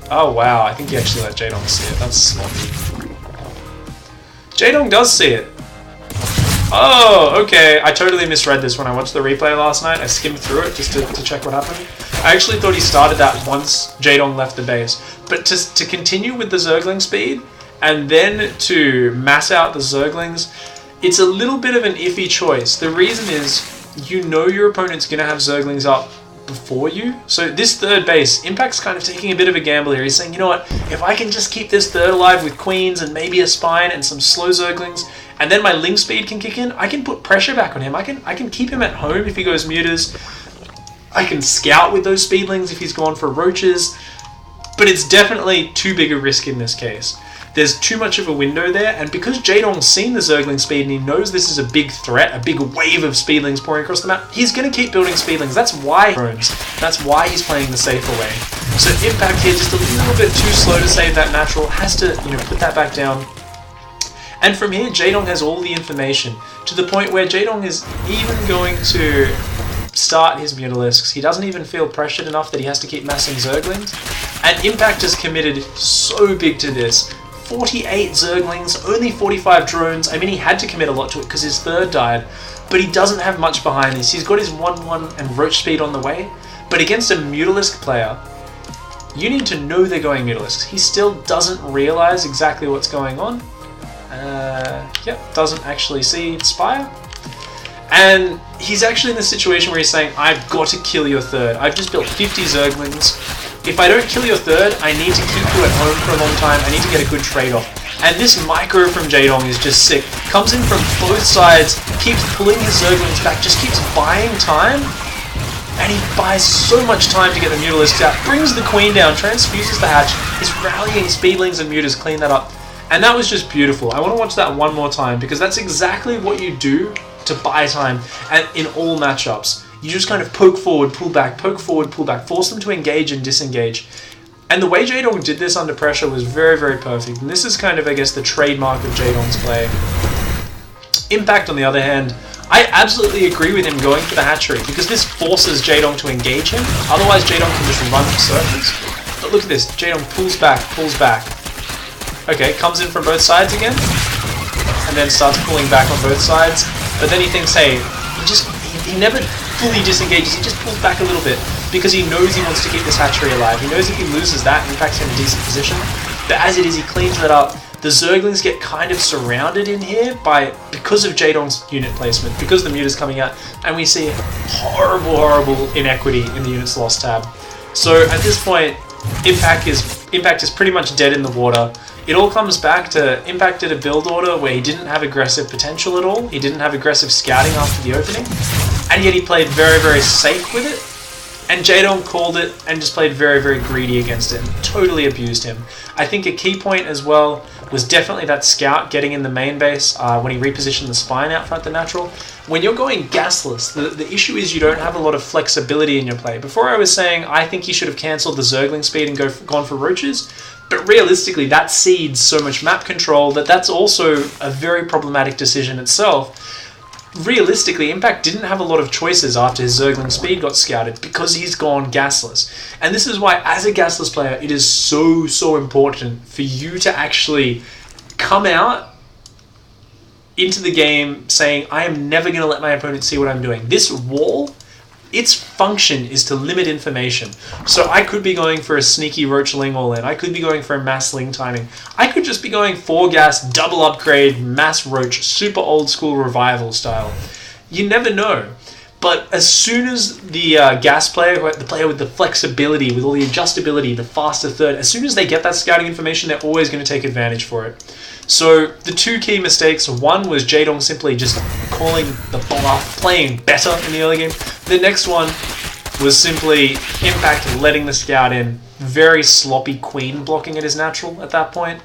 Oh wow, I think he actually let Jaedong see it. That's sloppy. Jaedong does see it. Oh, okay. I totally misread this when I watched the replay last night. I skimmed through it just to check what happened. I actually thought he started that once Jaedong left the base. But to continue with the Zergling speed, and then to mass out the Zerglings, it's a little bit of an iffy choice. The reason is, you know your opponent's going to have Zerglings up before you. So this 3rd base, Impact's kind of taking a bit of a gamble here. He's saying, you know what, if I can just keep this 3rd alive with queens and maybe a spine and some slow Zerglings, and then my Ling speed can kick in, I can put pressure back on him. I can keep him at home if he goes mutas. I can scout with those speedlings if he's gone for Roaches. But it's definitely too big a risk in this case. There's too much of a window there, and because Jaedong's seen the Zergling speed and he knows this is a big threat, a big wave of speedlings pouring across the map, he's going to keep building speedlings. That's why he's playing the safer way. So Impact here just a little bit too slow to save that natural, has to put that back down. And from here, Jaedong has all the information, to the point where Jaedong is even going to start his Mutalisks. He doesn't even feel pressured enough that he has to keep massing Zerglings. And Impact is committed so big to this. 48 Zerglings, only 45 drones. I mean, he had to commit a lot to it because his third died, but he doesn't have much behind this. He's got his 1-1 and Roach Speed on the way, but against a Mutalisk player, you need to know they're going Mutalisks. He still doesn't realize exactly what's going on. Yep, doesn't actually see Spire. And he's actually in the situation where he's saying, I've got to kill your third. I've just built 50 Zerglings. If I don't kill your third, I need to keep you at home for a long time. I need to get a good trade-off. And this micro from Jaedong is just sick. Comes in from both sides, keeps pulling his Zerglings back, just keeps buying time. And he buys so much time to get the Mutalisks out. Brings the Queen down, transfuses the hatch. He's rallying Speedlings and Mutas, clean that up. And that was just beautiful. I want to watch that one more time because that's exactly what you do to buy time and in all matchups. You just kind of poke forward, pull back, force them to engage and disengage. And the way Jaedong did this under pressure was very, very perfect. And this is kind of, I guess, the trademark of Jaedong's play. Impact, on the other hand, I absolutely agree with him going for the hatchery because this forces Jaedong to engage him. Otherwise, Jaedong can just run for circles. But look at this. Jaedong pulls back. Okay, comes in from both sides again. And then starts pulling back on both sides. But then he thinks, hey, he never fully disengages. He just pulls back a little bit because he knows he wants to keep this hatchery alive. He knows if he loses that, Impact's in a decent position. But as it is, he cleans that up. The Zerglings get kind of surrounded in here because of Jaedong's unit placement, because the Muta's coming out, and we see horrible inequity in the units lost tab. So at this point, Impact is pretty much dead in the water. It all comes back to Impact did a build order where he didn't have aggressive potential at all. He didn't have aggressive scouting after the opening, and yet he played very, very safe with it. And Jaedong called it and just played very, very greedy against it and totally abused him. I think a key point as well was definitely that scout getting in the main base when he repositioned the spine out front the natural. When you're going gasless, the issue is you don't have a lot of flexibility in your play. Before I was saying I think he should have cancelled the Zergling speed and gone for roaches, but realistically that cedes so much map control that's also a very problematic decision itself. Realistically, Impact didn't have a lot of choices after his Zergling speed got scouted because he's gone gasless. And this is why, as a gasless player, it is so important for you to actually come out into the game saying, I am never going to let my opponent see what I'm doing. This wall, its function is to limit information. So I could be going for a sneaky Roach Ling all in. I could be going for a mass Ling timing. I could just be going 4 gas, double upgrade, mass Roach, super old school revival style. You never know. But as soon as the gas player, the player with the flexibility, with all the adjustability, the faster third, as soon as they get that scouting information, they're always going to take advantage for it. So the two key mistakes, one was Jaedong simply just calling the bluff, playing better in the early game. The next one was simply Impact letting the scout in, very sloppy Queen blocking at his natural at that point,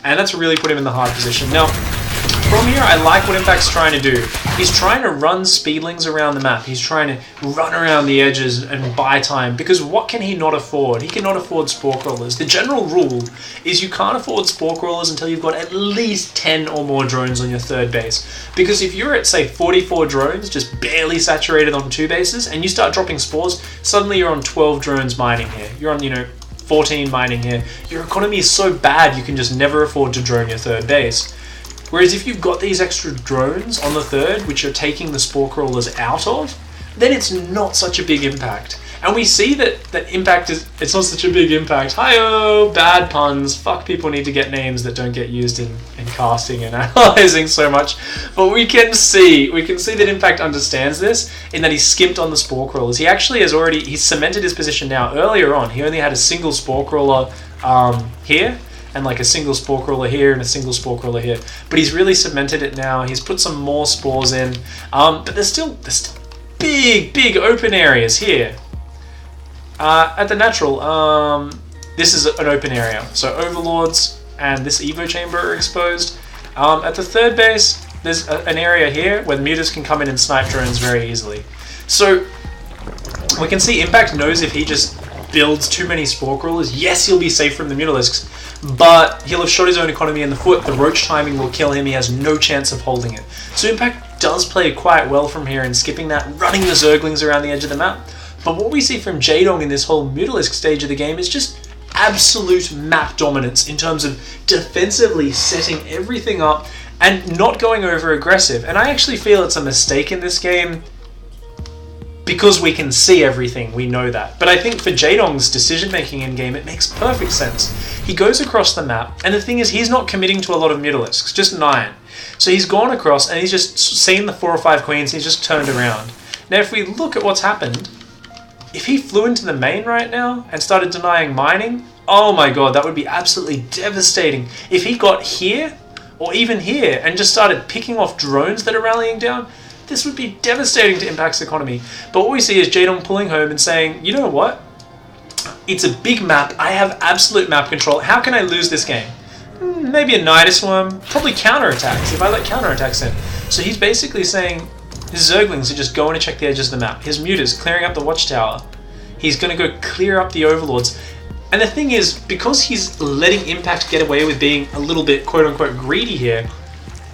and that's really put him in the hard position. Now, from here, I like what Impact's trying to do. He's trying to run Speedlings around the map. He's trying to run around the edges and buy time, because what can he not afford? He cannot afford Spore Crawlers. The general rule is you can't afford Spore Crawlers until you've got at least 10 or more drones on your third base. Because if you're at, say, 44 drones, just barely saturated on 2 bases, and you start dropping spores, suddenly you're on 12 drones mining here. You're on, 14 mining here. Your economy is so bad you can just never afford to drone your third base. Whereas if you've got these extra drones on the third, which you're taking the Spore Crawlers out of, then it's not such a big impact. And we see that Impact it's not such a big impact. Hi-oh, bad puns. Fuck, people need to get names that don't get used in casting and analyzing so much. But we can see that Impact understands this, in that he's skimped on the Spore Crawlers. He actually he's cemented his position now. Earlier on, he only had a single Spore Crawler here, and like a single Spore Crawler here and a single Spore Crawler here. But he's really cemented it now. He's put some more spores in. But there's still big open areas here. At the natural, this is an open area. So Overlords and this Evo Chamber are exposed. At the third base, there's an area here where the Mutas can come in and snipe drones very easily. So we can see Impact knows if he just builds too many Spore Crawlers, yes, he'll be safe from the Mutalisks. but he'll have shot his own economy in the foot. The roach timing will kill him. He has no chance of holding it. So Impact does play quite well from here and skipping that, running the Zerglings around the edge of the map. But what we see from Jaedong in this whole Mutalisk stage of the game is just absolute map dominance in terms of defensively setting everything up and not going over aggressive. And I actually feel it's a mistake in this game because we can see everything, we know that. But I think for Jaedong's decision making in game, it makes perfect sense. He goes across the map, and the thing is, he's not committing to a lot of Mutalisks, just 9. So he's gone across and he's just seen the 4 or 5 queens, and he's just turned around. Now if we look at what's happened, if he flew into the main right now and started denying mining, oh my god, that would be absolutely devastating. If he got here, or even here, and just started picking off drones that are rallying down, this would be devastating to Impact's economy. But what we see is Jaedong pulling home and saying, you know what? It's a big map. I have absolute map control. How can I lose this game? Maybe a Nidus Worm. Probably counterattacks, if I let counterattacks in. So he's basically saying his Zerglings are just going to check the edges of the map. His Muters clearing up the Watchtower. He's going to go clear up the Overlords. And the thing is, because he's letting Impact get away with being a little bit quote-unquote greedy here,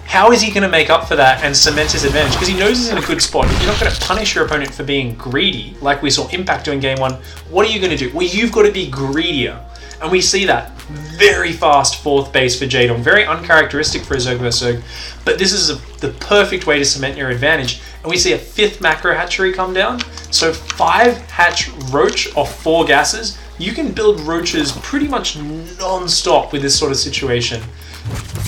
how is he going to make up for that and cement his advantage? Because he knows he's in a good spot. If you're not going to punish your opponent for being greedy, like we saw Impact do in Game 1, what are you going to do? Well, you've got to be greedier. And we see that very fast 4th base for Jaedong. Very uncharacteristic for a Zerg vs Zerg. But this is the perfect way to cement your advantage. And we see a 5th macro hatchery come down. So 5 hatch roach off 4 gases. You can build roaches pretty much non-stop with this sort of situation.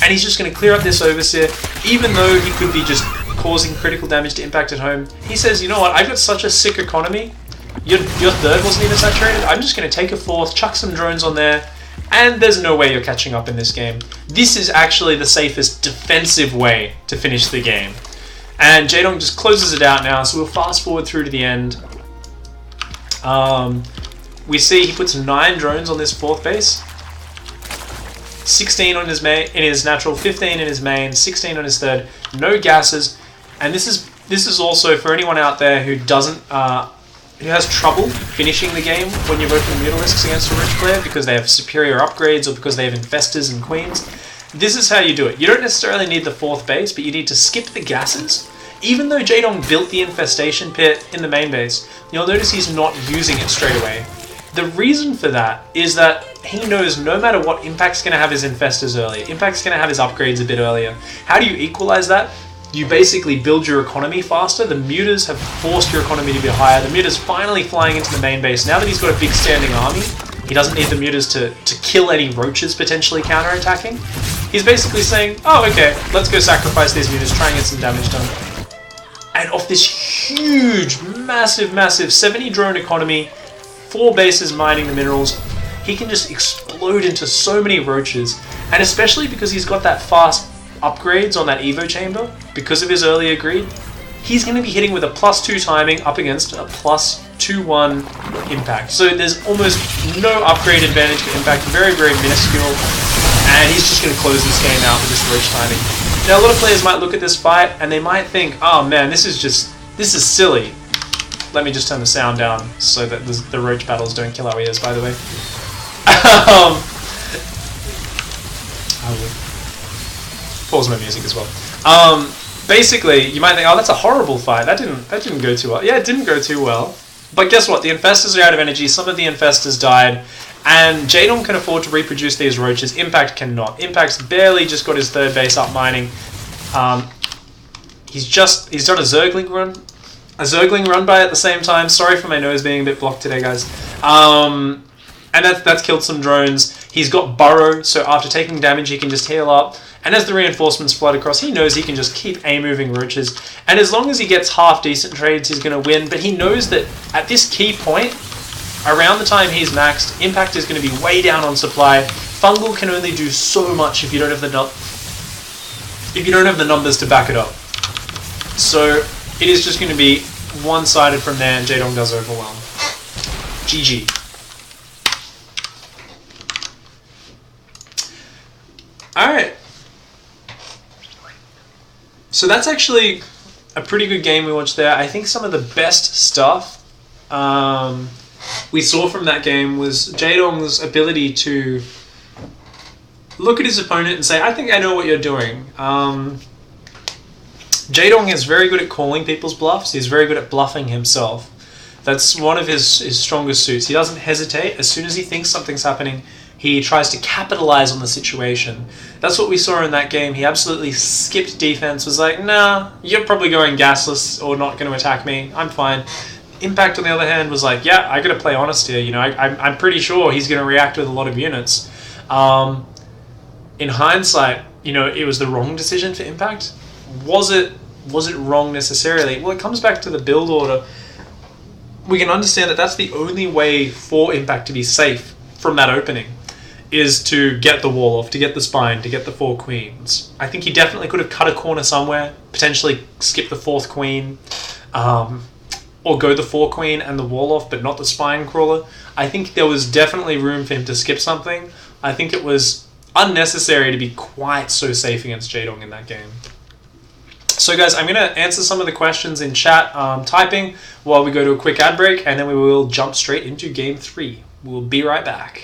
And he's just going to clear up this Overseer, even though he could be just causing critical damage to Impact at home. He says, you know what, I've got such a sick economy, your 3rd wasn't even saturated, I'm just going to take a 4th, chuck some drones on there, and there's no way you're catching up in this game. This is actually the safest defensive way to finish the game. And Jaedong just closes it out now, so we'll fast forward through to the end. We see he puts 9 drones on this 4th base. 16 on his in his natural, 15 in his main, 16 on his 3rd, no gases, and this is also for anyone out there who doesn't who has trouble finishing the game when you're working Mutalisks against a Roach player because they have superior upgrades or because they have infestors and queens. This is how you do it. You don't necessarily need the 4th base, but you need to skip the gases. Even though Jaedong built the infestation pit in the main base, you'll notice he's not using it straight away. The reason for that is that he knows no matter what, Impact's going to have his infestors earlier. Impact's going to have his upgrades a bit earlier. How do you equalize that? You basically build your economy faster. The Muters have forced your economy to be higher. The Muters finally flying into the main base. Now that he's got a big standing army, he doesn't need the Muters to kill any roaches potentially counterattacking. He's basically saying, oh, okay, let's go sacrifice these Muters, try and get some damage done. And off this huge, massive 70 drone economy, 4 bases mining the minerals, he can just explode into so many roaches. And especially because he's got that fast upgrades on that Evo chamber, because of his earlier greed, he's going to be hitting with a +2 timing up against a +2-1 Impact. So there's almost no upgrade advantage for Impact, very minuscule, and he's just going to close this game out with this roach timing. Now a lot of players might look at this fight and they might think, oh man, this is silly. Let me just turn the sound down so that the roach battles don't kill our ears, by the way. I would pause my music as well. Basically, you might think, oh, that's a horrible fight. That didn't go too well. Yeah, it didn't go too well. But guess what? The infestors are out of energy. Some of the infestors died. And Jaedong can afford to reproduce these roaches. Impact cannot. Impact's barely just got his 3rd base up mining. He's done a Zergling run. A Zergling run by at the same time. Sorry for my nose being a bit blocked today, guys. And that's killed some drones. He's got Burrow, so after taking damage, he can just heal up. And as the reinforcements flood across, he knows he can just keep A-moving roaches. And as long as he gets half-decent trades, he's going to win. But he knows that at this key point, around the time he's maxed, Impact is going to be way down on supply. Fungal can only do so much if you don't have the numbers to back it up. So it is just going to be one-sided from there, and Jaedong does overwhelm. GG. Alright. So that's actually a pretty good game we watched there. I think some of the best stuff we saw from that game was Jaedong's ability to look at his opponent and say, I think I know what you're doing. Jaedong is very good at calling people's bluffs. He's very good at bluffing himself. That's one of his strongest suits. He doesn't hesitate. As soon as he thinks something's happening, he tries to capitalize on the situation. That's what we saw in that game. He absolutely skipped defense, was like, nah, you're probably going gasless or not going to attack me. I'm fine. Impact, on the other hand, was like, yeah, I got to play honest here. You know, I'm pretty sure he's going to react with a lot of units. In hindsight, you know, it was the wrong decision for Impact. Was it wrong necessarily? Well, it comes back to the build order. We can understand that that's the only way for Impact to be safe from that opening, is to get the wall off, to get the spine, to get the 4 queens. I think he definitely could have cut a corner somewhere, potentially skip the 4th queen, or go the 4 queen and the wall off, but not the spine crawler. I think there was definitely room for him to skip something. I think it was unnecessary to be quite so safe against Jaedong in that game. So guys, I'm going to answer some of the questions in chat typing while we go to a quick ad break, and then we will jump straight into game 3. We'll be right back.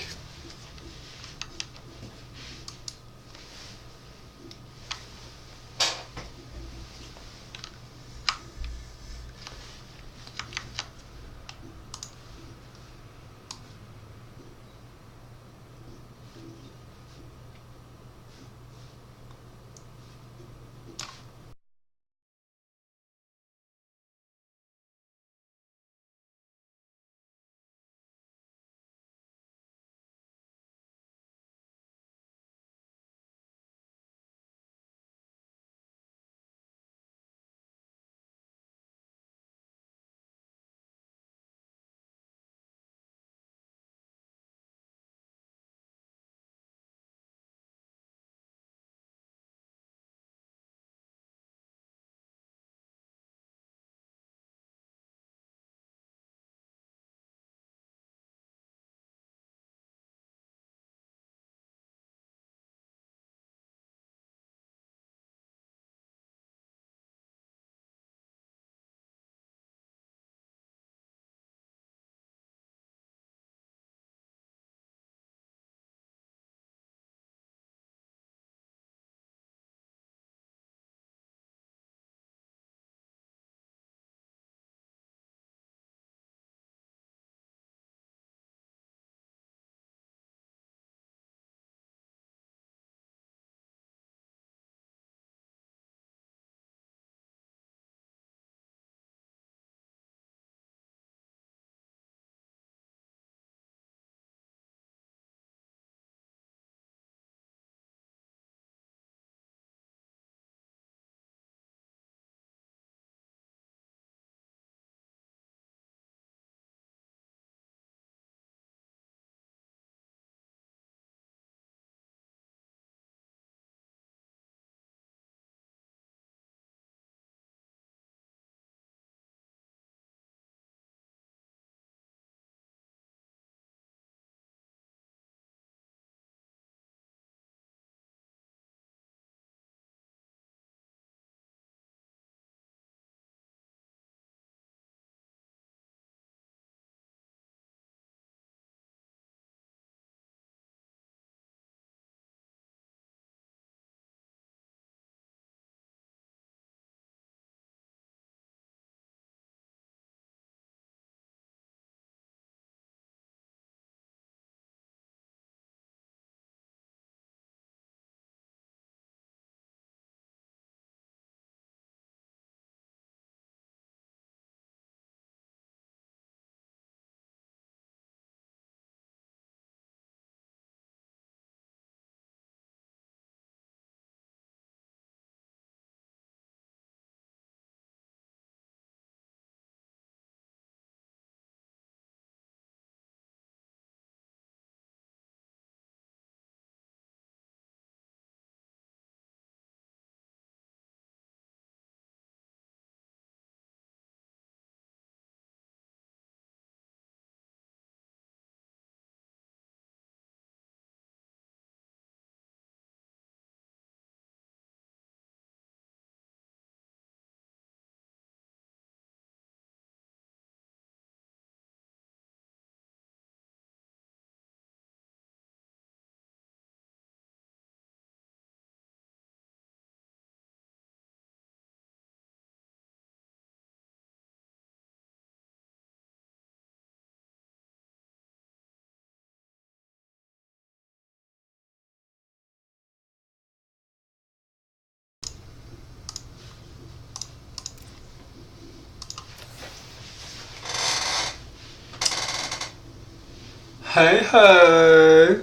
Hey ho!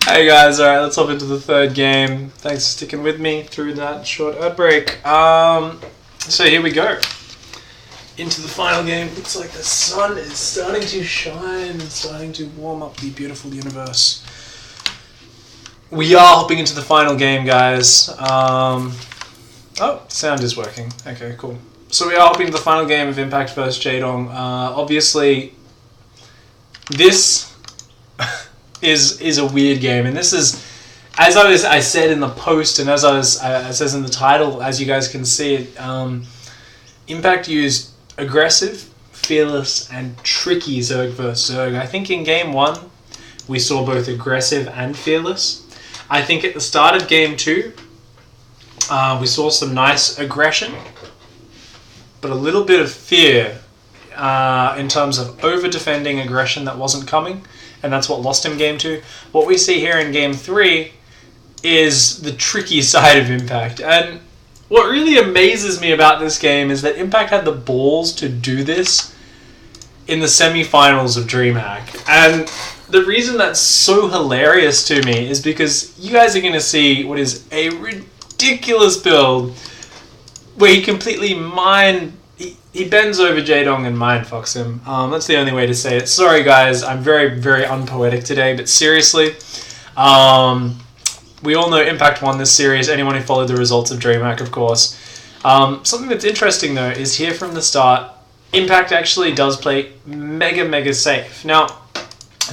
Hey guys, alright, let's hop into the third game. Thanks for sticking with me through that short ad break. So here we go. Into the final game. Looks like the sun is starting to shine and starting to warm up the beautiful universe. We are hopping into the final game, guys. Oh, sound is working. Okay, cool. So we are hopping into the final game of Impact vs Jaedong. Obviously, this is a weird game, and this is, as I said in the post, and as it says in the title, as you guys can see it, Impact used aggressive, fearless, and tricky Zerg versus Zerg. I think in game 1, we saw both aggressive and fearless. I think at the start of game 2, we saw some nice aggression, but a little bit of fear in terms of over-defending aggression that wasn't coming, and that's what lost him game 2. What we see here in game 3 is the tricky side of Impact, and what really amazes me about this game is that Impact had the balls to do this in the semi-finals of DreamHack, and the reason that's so hilarious to me is because you guys are going to see what is a ridiculous build where he completely he bends over Jaedong and mindfucks him. That's the only way to say it. Sorry guys, I'm very, very unpoetic today, but seriously, we all know Impact won this series, anyone who followed the results of DreamHack, of course. Something that's interesting though is here from the start, Impact actually does play mega safe. Now,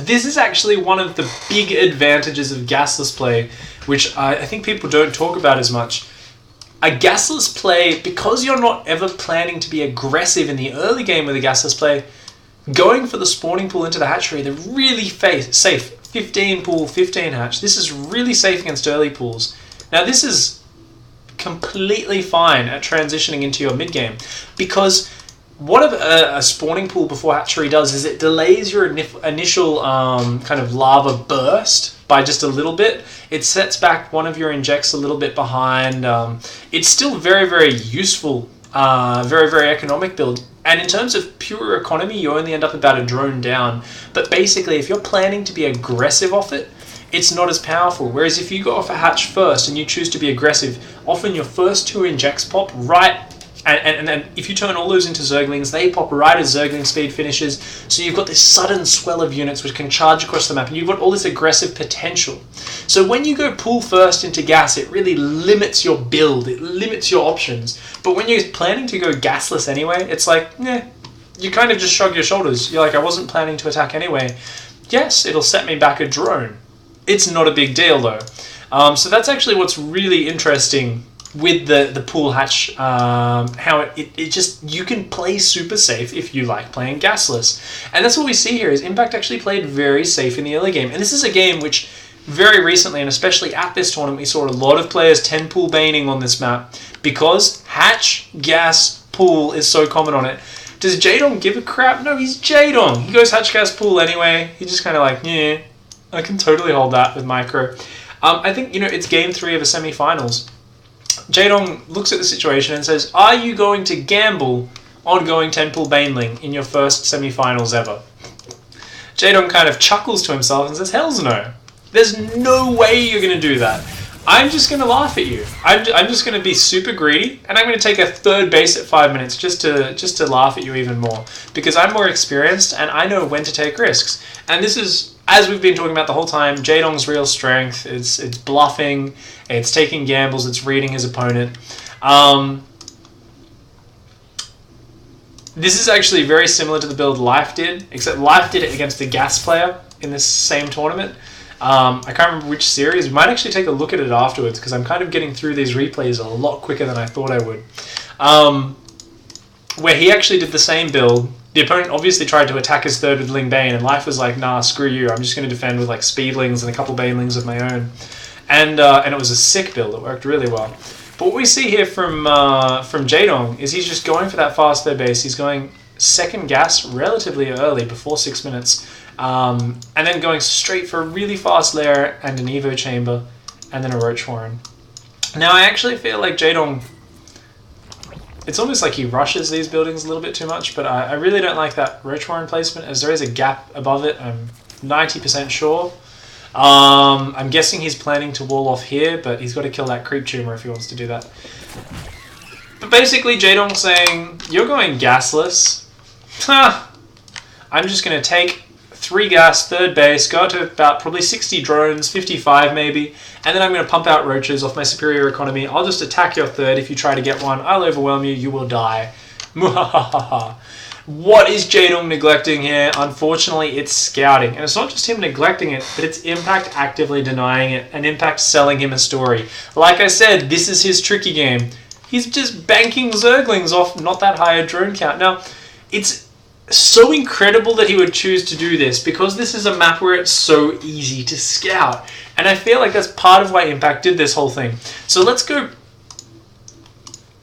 this is actually one of the big advantages of gasless play, which I think people don't talk about as much. A gasless play, because you're not ever planning to be aggressive in the early game with a gasless play, going for the spawning pool into the hatchery, they're really safe. 15 pool, 15 hatch. This is really safe against early pools. Now this is completely fine at transitioning into your mid game, because what a spawning pool before hatchery does is it delays your initial kind of lava burst by just a little bit. It sets back one of your injects a little bit behind. It's still very useful, very economic build. And in terms of pure economy, you only end up about a drone down. But basically, if you're planning to be aggressive off it, it's not as powerful. Whereas if you go off a hatch first and you choose to be aggressive, often your first 2 injects pop right. And then if you turn all those into Zerglings, they pop right as Zergling speed finishes. So you've got this sudden swell of units which can charge across the map, and you've got all this aggressive potential. So when you go pool first into gas, it really limits your build, it limits your options. But when you're planning to go gasless anyway, it's like, you kind of just shrug your shoulders. You're like, I wasn't planning to attack anyway. Yes, it'll set me back a drone. It's not a big deal though. So that's actually what's really interesting with the pool hatch, how it just, you can play super safe if you like playing gasless. And that's what we see here, is Impact actually played very safe in the early game. And this is a game which very recently, and especially at this tournament, we saw a lot of players 10 pool baning on this map, because hatch, gas, pool is so common on it. Does Jaedong give a crap? No, he's Jaedong. He goes hatch, gas, pool anyway. He just kind of like, yeah, I can totally hold that with micro. I think, it's game 3 of the semi-finals. Jaedong looks at the situation and says, are you going to gamble on going 10 pool baneling in your first semi-finals ever? Jaedong kind of chuckles to himself and says, hells no. There's no way you're going to do that. I'm just going to laugh at you. I'm just going to be super greedy, and I'm going to take a third base at 5 minutes just to laugh at you even more, because I'm more experienced and I know when to take risks. And this is, as we've been talking about the whole time, Jaedong's real strength. It's bluffing, it's taking gambles, it's reading his opponent. This is actually very similar to the build Life did, except Life did it against the gas player in this same tournament. I can't remember which series. We might actually take a look at it afterwards, because I'm kind of getting through these replays a lot quicker than I thought I would. Where he actually did the same build. The opponent obviously tried to attack his third with Ling Bane, and Life was like, nah, screw you, I'm just going to defend with like Speedlings and a couple Banelings of my own. And it was a sick build, it worked really well. But what we see here from Jaedong is he's just going for that fast third base. He's going second gas relatively early, before 6 minutes, and then going straight for a really fast lair and an Evo chamber, and then a Roach Warren. Now I actually feel like Jaedong It's almost like he rushes these buildings a little bit too much, but I really don't like that roach warren placement, as there is a gap above it, I'm 90% sure. I'm guessing he's planning to wall off here, but he's got to kill that creep tumor if he wants to do that. But basically, Jaedong saying, you're going gasless. I'm just going to take 3 gas, third base, go up to about probably 60 drones, 55 maybe, and then I'm going to pump out roaches off my superior economy. I'll just attack your third if you try to get one. I'll overwhelm you, you will die. What is Jaedong neglecting here? Unfortunately, it's scouting. And it's not just him neglecting it, but it's Impact actively denying it, and Impact selling him a story. Like I said, this is his tricky game. He's just banking Zerglings off not that high a drone count. Now, it's so incredible that he would choose to do this, because this is a map where it's so easy to scout. And I feel like that's part of why Impact did this whole thing. So let's go,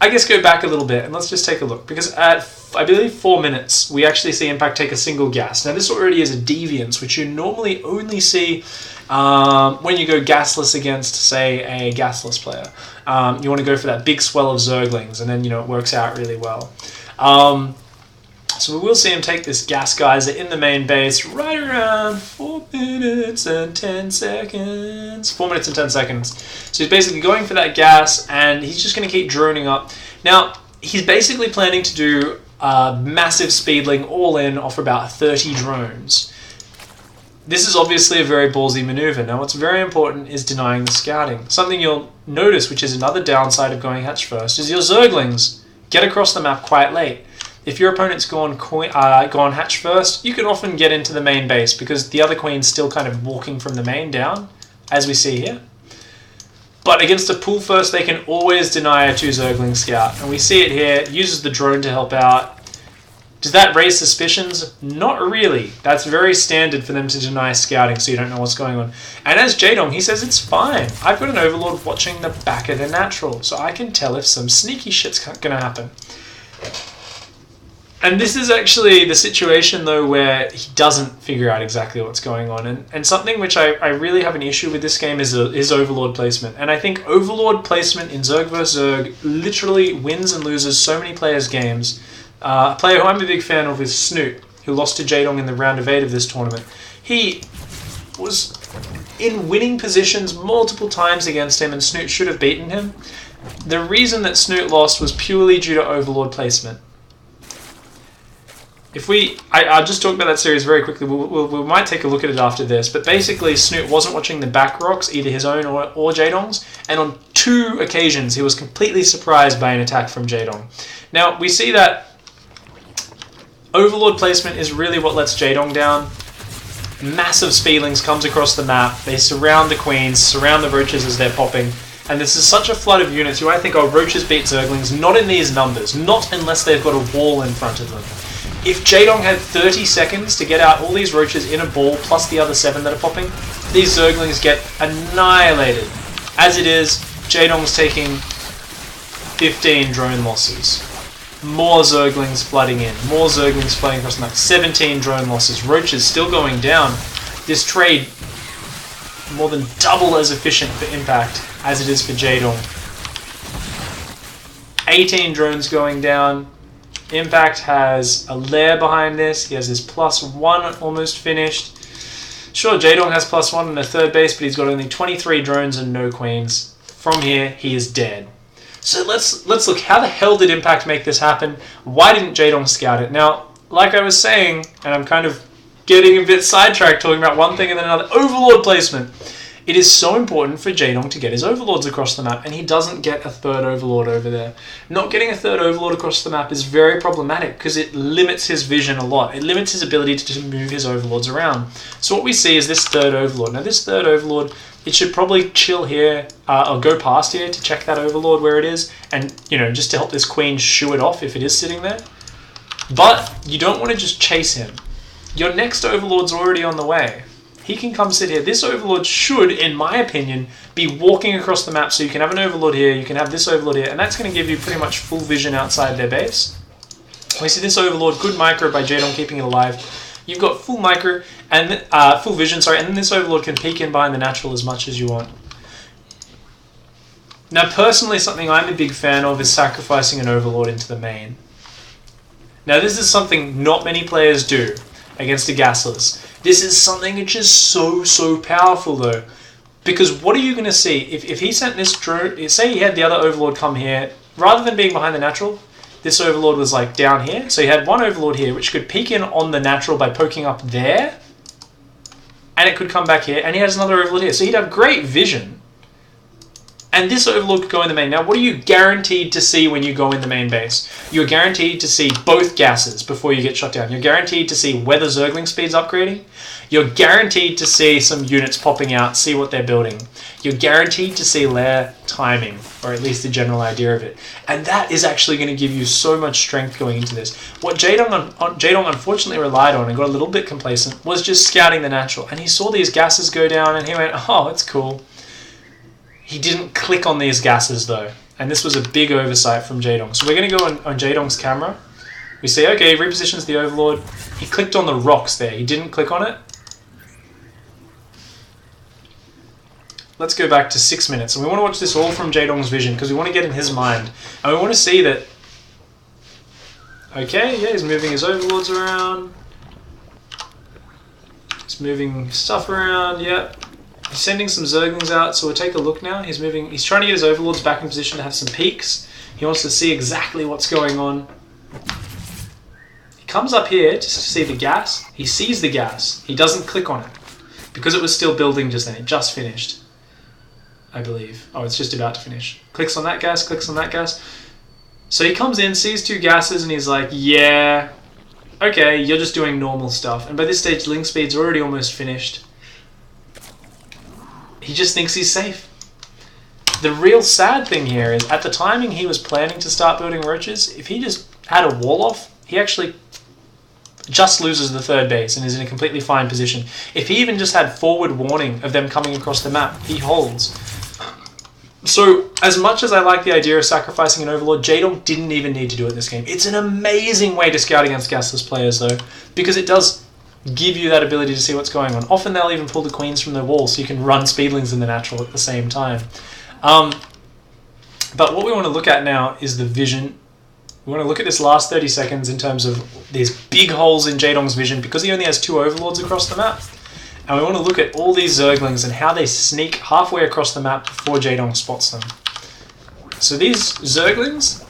I guess, go back a little bit and let's just take a look. Because at, I believe, 4 minutes, we actually see Impact take a single gas. Now this already is a deviance, which you normally only see when you go gasless against, say, a gasless player. You want to go for that big swell of Zerglings, and then, you know, it works out really well. So we will see him take this gas geyser in the main base right around 4 minutes and 10 seconds. 4 minutes and 10 seconds. So he's basically going for that gas, and he's just going to keep droning up. Now, he's basically planning to do a massive speedling all in off about 30 drones. This is obviously a very ballsy maneuver. Now, what's very important is denying the scouting. Something you'll notice, which is another downside of going hatch first, is your Zerglings get across the map quite late. If your opponent's gone hatch first, you can often get into the main base because the other queen's still kind of walking from the main down, as we see here. But against a pool first, they can always deny a 2 Zergling scout. And we see it here, uses the drone to help out. Does that raise suspicions? Not really. That's very standard for them to deny scouting, so you don't know what's going on. And as Jaedong, he says it's fine. I've got an Overlord watching the back of the natural, so I can tell if some sneaky shit's going to happen. And this is actually the situation, though, where he doesn't figure out exactly what's going on. And something which I really have an issue with this game is Overlord placement. And I think Overlord placement in Zerg vs. Zerg literally wins and loses so many players' games. A player who I'm a big fan of is Snoot, who lost to Jaedong in the round of 8 of this tournament. He was in winning positions multiple times against him, and Snoot should have beaten him. The reason that Snoot lost was purely due to Overlord placement. I'll just talk about that series very quickly. We might take a look at it after this, but basically Snoot wasn't watching the back rocks, either his own or Jaedong's, and on 2 occasions he was completely surprised by an attack from Jaedong. Now, we see that Overlord placement is really what lets Jaedong down. Massive speedlings comes across the map, they surround the queens, surround the roaches as they're popping, and this is such a flood of units. You might think, oh, roaches beat Zerglings. Not in these numbers, not unless they've got a wall in front of them. If Jaedong had 30 seconds to get out all these roaches in a ball, plus the other 7 that are popping, these Zerglings get annihilated. As it is, Jaedong's taking 15 drone losses. More Zerglings flooding in, more Zerglings flooding across the map, 17 drone losses, roaches still going down. This trade, more than double as efficient for Impact as it is for Jaedong. 18 drones going down. Impact has a lair behind this. He has his +1 almost finished. Sure, Jaedong has +1 in the third base, but he's got only 23 drones and no queens. From here, he is dead. So let's look. How the hell did Impact make this happen? Why didn't Jaedong scout it? Now, like I was saying, and I'm kind of getting a bit sidetracked talking about one thing and then another, Overlord placement. It is so important for Jaedong to get his Overlords across the map, and he doesn't get a 3rd Overlord over there. Not getting a 3rd Overlord across the map is very problematic because it limits his vision a lot. It limits his ability to move his Overlords around. So what we see is this 3rd Overlord. Now this 3rd Overlord, it should probably chill here, or go past here to check that Overlord where it is, and, you know, just to help this queen shoo it off if it is sitting there. But you don't want to just chase him. Your next Overlord's already on the way. He can come sit here. This Overlord should, in my opinion, be walking across the map, so you can have an Overlord here, you can have this Overlord here, and that's going to give you pretty much full vision outside their base. We see this Overlord, good micro by Jaedong keeping it alive. You've got full micro, and full vision, sorry, and then this Overlord can peek in behind the natural as much as you want. Now, personally, something I'm a big fan of is sacrificing an Overlord into the main. Now, this is something not many players do against a gasless. This is something which is so powerful, though. Because what are you going to see? If he sent this drone... Say he had the other Overlord come here. Rather than being behind the natural, this Overlord was like down here. So he had one Overlord here, which could peek in on the natural by poking up there. And it could come back here. And he has another Overlord here. So he'd have great vision. And this Overlord could go in the main. Now, what are you guaranteed to see when you go in the main base? You're guaranteed to see both gases before you get shut down. You're guaranteed to see whether Zergling speed's upgrading. You're guaranteed to see some units popping out, see what they're building. You're guaranteed to see lair timing, or at least the general idea of it. And that is actually going to give you so much strength going into this. What Jaedong unfortunately relied on and got a little bit complacent was just scouting the natural. And he saw these gases go down and he went, oh, it's cool. He didn't click on these gases though, and this was a big oversight from Jaedong. So we're going to go on Jaedong's camera. We see, okay, he repositions the Overlord. He clicked on the rocks there. He didn't click on it. Let's go back to 6 minutes. And we want to watch this all from Jaedong's vision because we want to get in his mind. And we want to see that, okay, yeah, he's moving his Overlords around. He's moving stuff around, yeah. He's sending some Zerglings out, so we'll take a look now. He's trying to get his Overlords back in position to have some peaks. He wants to see exactly what's going on. He comes up here just to see the gas. He sees the gas. He doesn't click on it because it was still building just then. It just finished, I believe. Oh, it's just about to finish. Clicks on that gas, clicks on that gas. So he comes in, sees two gases, and he's like, yeah, okay, you're just doing normal stuff. And by this stage, link speed's already almost finished. He just thinks he's safe. The real sad thing here is, at the timing he was planning to start building roaches, if he just had a wall off, he actually just loses the third base and is in a completely fine position. If he even just had forward warning of them coming across the map, he holds. So, as much as I like the idea of sacrificing an Overlord, Jaedong didn't even need to do it in this game. It's an amazing way to scout against gasless players, though, because it does give you that ability to see what's going on. Often they'll even pull the queens from the wall so you can run speedlings in the natural at the same time. But what we want to look at now is the vision. We want to look at this last 30 seconds in terms of these big holes in Jaedong's vision because he only has two Overlords across the map. And we want to look at all these Zerglings and how they sneak halfway across the map before Jaedong spots them. So these Zerglings...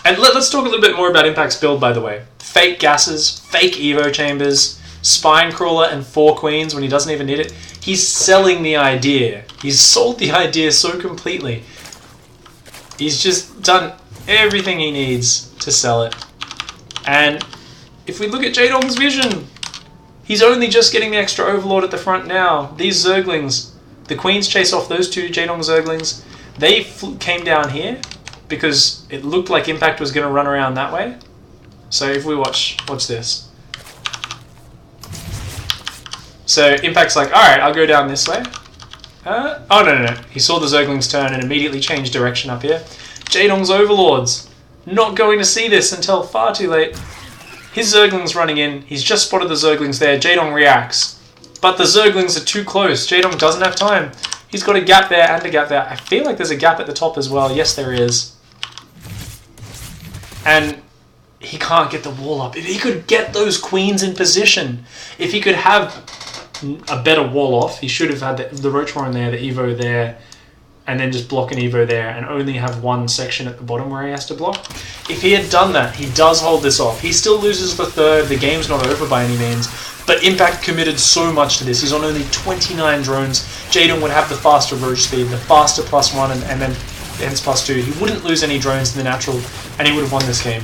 And let's talk a little bit more about Impact's build, by the way. Fake gases, fake Evo chambers, spine crawler, and 4 queens when he doesn't even need it. He's selling the idea. He's sold the idea so completely. He's just done everything he needs to sell it. And if we look at Jaedong's vision, he's only just getting the extra Overlord at the front now. These Zerglings, the queens chase off those two Jaedong Zerglings. They came down here because it looked like Impact was going to run around that way. So if we watch this. So Impact's like, alright, I'll go down this way. Oh, no. He saw the Zerglings turn and immediately changed direction up here. Jaedong's Overlords. Not going to see this until far too late. His Zerglings running in. He's just spotted the Zerglings there. Jaedong reacts. But the Zerglings are too close. Jaedong doesn't have time. He's got a gap there and a gap there. I feel like there's a gap at the top as well. Yes, there is. And he can't get the wall up. If he could get those queens in position, if he could have a better wall off, he should have had the Roach Warren there, the Evo there, and then just block an Evo there and only have one section at the bottom where he has to block. If he had done that, he does hold this off. He still loses the third. The game's not over by any means. But Impact committed so much to this. He's on only 29 drones. Jaedong would have the faster roach speed, the faster +1, and then ends +2. He wouldn't lose any drones in the natural, and he would have won this game.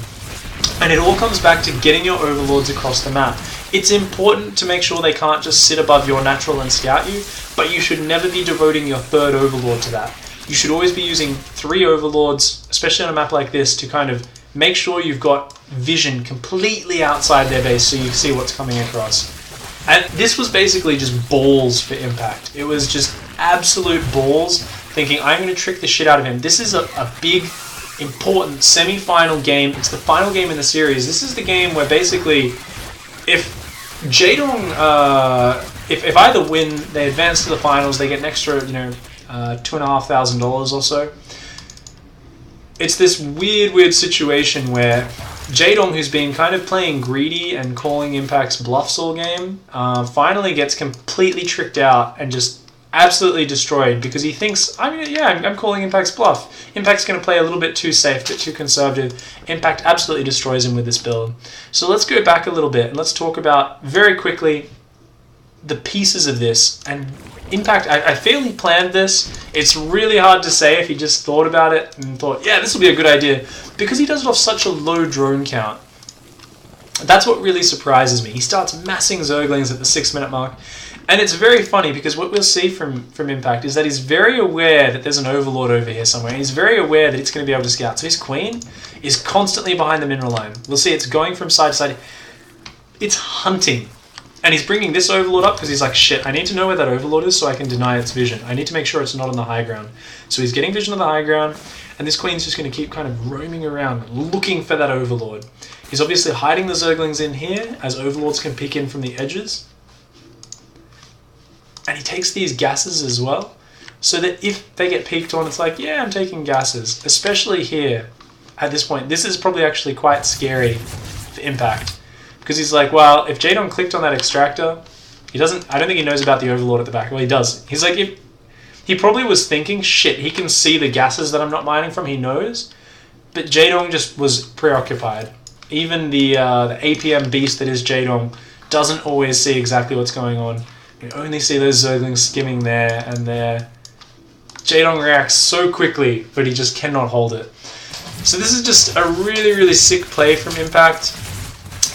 And it all comes back to getting your Overlords across the map. It's important to make sure they can't just sit above your natural and scout you, but you should never be devoting your third Overlord to that. You should always be using 3 Overlords, especially on a map like this, to kind of make sure you've got vision completely outside their base so you see what's coming across. And this was basically just balls for Impact. It was just absolute balls, thinking, I'm going to trick the shit out of him. This is a big, important semi-final game. It's the final game in the series. This is the game where basically, if Jaedong, if either win, they advance to the finals, they get an extra, $2,500 or so. It's this weird situation where Jaedong, who's been kind of playing greedy and calling Impact's bluffs all game, finally gets completely tricked out and just absolutely destroyed because he thinks, I'm calling Impact's bluff. Impact's going to play a little bit too safe, a bit too conservative. Impact absolutely destroys him with this build. So let's go back a little bit and let's talk about, very quickly, the pieces of this. And Impact, I feel he planned this. It's really hard to say if he just thought about it and thought, yeah, this will be a good idea. Because he does it off such a low drone count. That's what really surprises me. He starts massing Zerglings at the 6-minute mark. And it's very funny because what we'll see from Impact is that he's very aware that there's an Overlord over here somewhere. He's very aware that it's going to be able to scout. So his Queen is constantly behind the mineral line. We'll see it's going from side to side. It's hunting. And he's bringing this Overlord up because he's like, shit, I need to know where that Overlord is so I can deny its vision. I need to make sure it's not on the high ground. So he's getting vision on the high ground. And this Queen's just going to keep kind of roaming around looking for that Overlord. He's obviously hiding the Zerglings in here as Overlords can peek in from the edges. And he takes these gases as well, so that if they get peeked on, it's like, yeah, I'm taking gases. Especially here, at this point. This is probably actually quite scary for Impact. Because he's like, well, if Jaedong clicked on that extractor, I don't think he knows about the Overlord at the back. Well, he does. He's like, he probably was thinking, shit, he can see the gases that I'm not mining from, he knows. But Jaedong just was preoccupied. Even the APM beast that is Jaedong doesn't always see exactly what's going on. You only see those Zerglings skimming there and there. Jaedong reacts so quickly, but he just cannot hold it. So this is just a really sick play from Impact.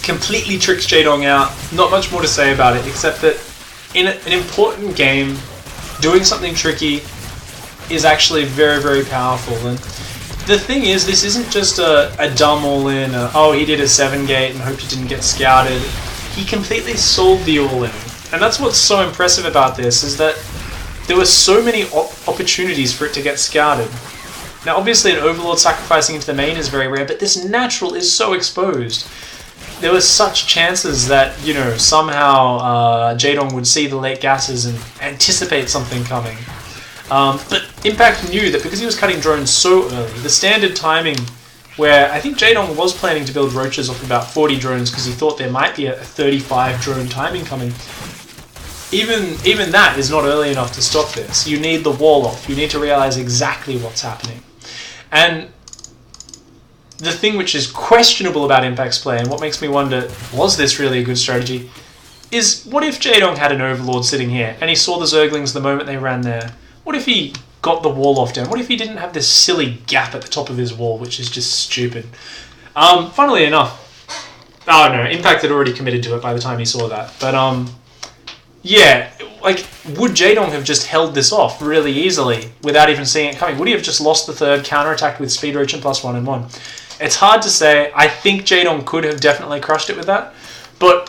Completely tricks Jaedong out. Not much more to say about it, except that in an important game, doing something tricky is actually very powerful. And the thing is, this isn't just a dumb all-in, oh, he did a 7-gate and hoped he didn't get scouted. He completely sold the all-in. And that's what's so impressive about this, is that there were so many opportunities for it to get scouted. Now obviously an Overlord sacrificing into the main is very rare, but this natural is so exposed. There were such chances that, you know, somehow Jaedong would see the late gases and anticipate something coming. But Impact knew that because he was cutting drones so early, the standard timing, where I think Jaedong was planning to build roaches off about 40 drones because he thought there might be a 35 drone timing coming. Even that is not early enough to stop this. You need the wall off. You need to realize exactly what's happening. And the thing which is questionable about Impact's play, and what makes me wonder, was this really a good strategy, is what if Jaedong had an Overlord sitting here, and he saw the Zerglings the moment they ran there? What if he got the wall off down? What if he didn't have this silly gap at the top of his wall, which is just stupid? Funnily enough, oh no, Impact had already committed to it by the time he saw that. But yeah, like, would Jaedong have just held this off really easily without even seeing it coming? Would he have just lost the third, counterattacked with Speed Roach and +1 and 1? It's hard to say. I think Jaedong could have definitely crushed it with that. But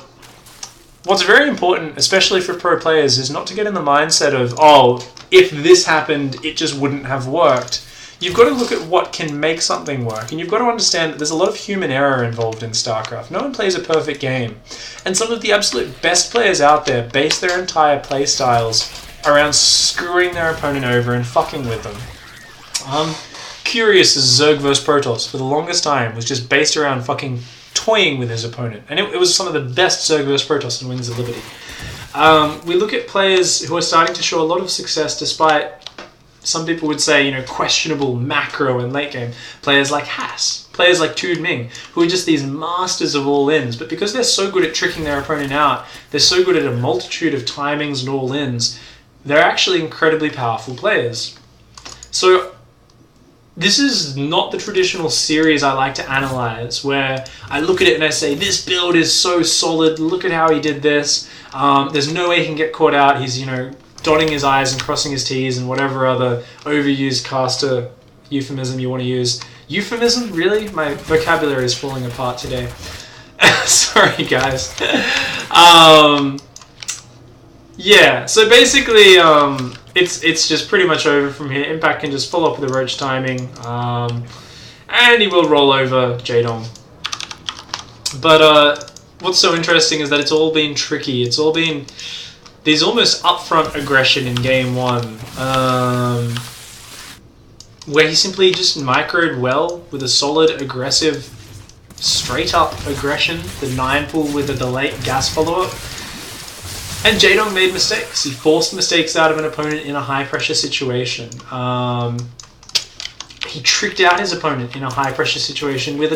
what's very important, especially for pro players, is not to get in the mindset of, oh, if this happened, it just wouldn't have worked. You've got to look at what can make something work, and you've got to understand that there's a lot of human error involved in StarCraft. No one plays a perfect game. And some of the absolute best players out there base their entire play styles around screwing their opponent over and fucking with them. Curious's Zerg vs Protoss, for the longest time, was just based around fucking toying with his opponent. And it was some of the best Zerg vs Protoss in Wings of Liberty. We look at players who are starting to show a lot of success despite, some people would say, you know, questionable macro and late game. Players like Haas, players like Tude Ming, who are just these masters of all-ins, but because they're so good at tricking their opponent out, they're so good at a multitude of timings and all-ins, they're actually incredibly powerful players. So this is not the traditional series I like to analyze, where I look at it and I say, this build is so solid, look at how he did this, there's no way he can get caught out, he's, you know, dotting his I's and crossing his T's and whatever other overused caster euphemism you want to use. Euphemism? Really? My vocabulary is falling apart today. Sorry, guys. Yeah, so basically, it's just pretty much over from here. Impact can just follow up with the Roach timing, and he will roll over Jaedong. But what's so interesting is that it's all been tricky. It's all been There's almost upfront aggression in game 1, where he simply just microed well with a solid, aggressive, straight-up aggression, the 9 pull with a delayed gas follow-up. And Jaedong made mistakes. He forced mistakes out of an opponent in a high-pressure situation. He tricked out his opponent in a high-pressure situation with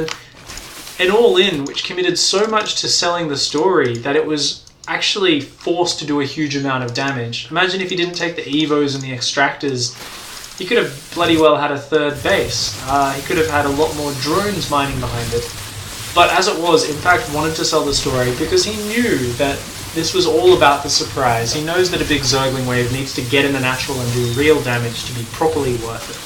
an all-in, which committed so much to selling the story that it was actually forced to do a huge amount of damage. Imagine if he didn't take the Evos and the Extractors, he could have bloody well had a third base. He could have had a lot more drones mining behind it. But as it was, Impact wanted to sell the story because he knew that this was all about the surprise. He knows that a big Zergling wave needs to get in the natural and do real damage to be properly worth it.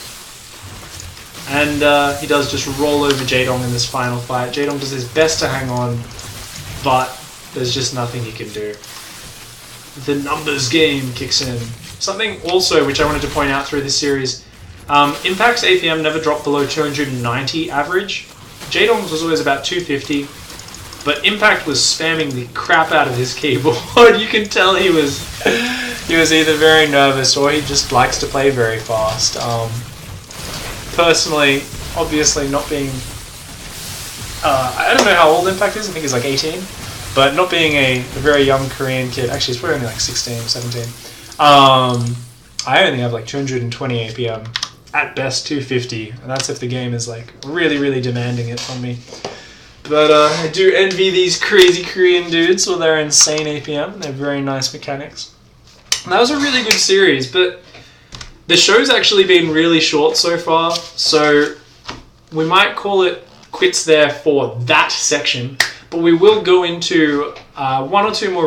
And he does just roll over Jaedong in this final fight. Jaedong does his best to hang on, but there's just nothing he can do. The numbers game kicks in. Something also which I wanted to point out through this series, Impact's APM never dropped below 290 average. Jaedong's was always about 250, but Impact was spamming the crap out of his keyboard. You can tell he was either very nervous or he just likes to play very fast. Personally, obviously not being... I don't know how old Impact is, I think he's like 18. But not being a very young Korean kid, actually he's probably only like 16 or 17. I only have like 220 APM, at best 250, and that's if the game is like really, really demanding it from me. But I do envy these crazy Korean dudes with their insane APM, and their very nice mechanics. And that was a really good series, but the show's actually been really short so far, so we might call it quits there for that section. But we will go into 1 or 2 more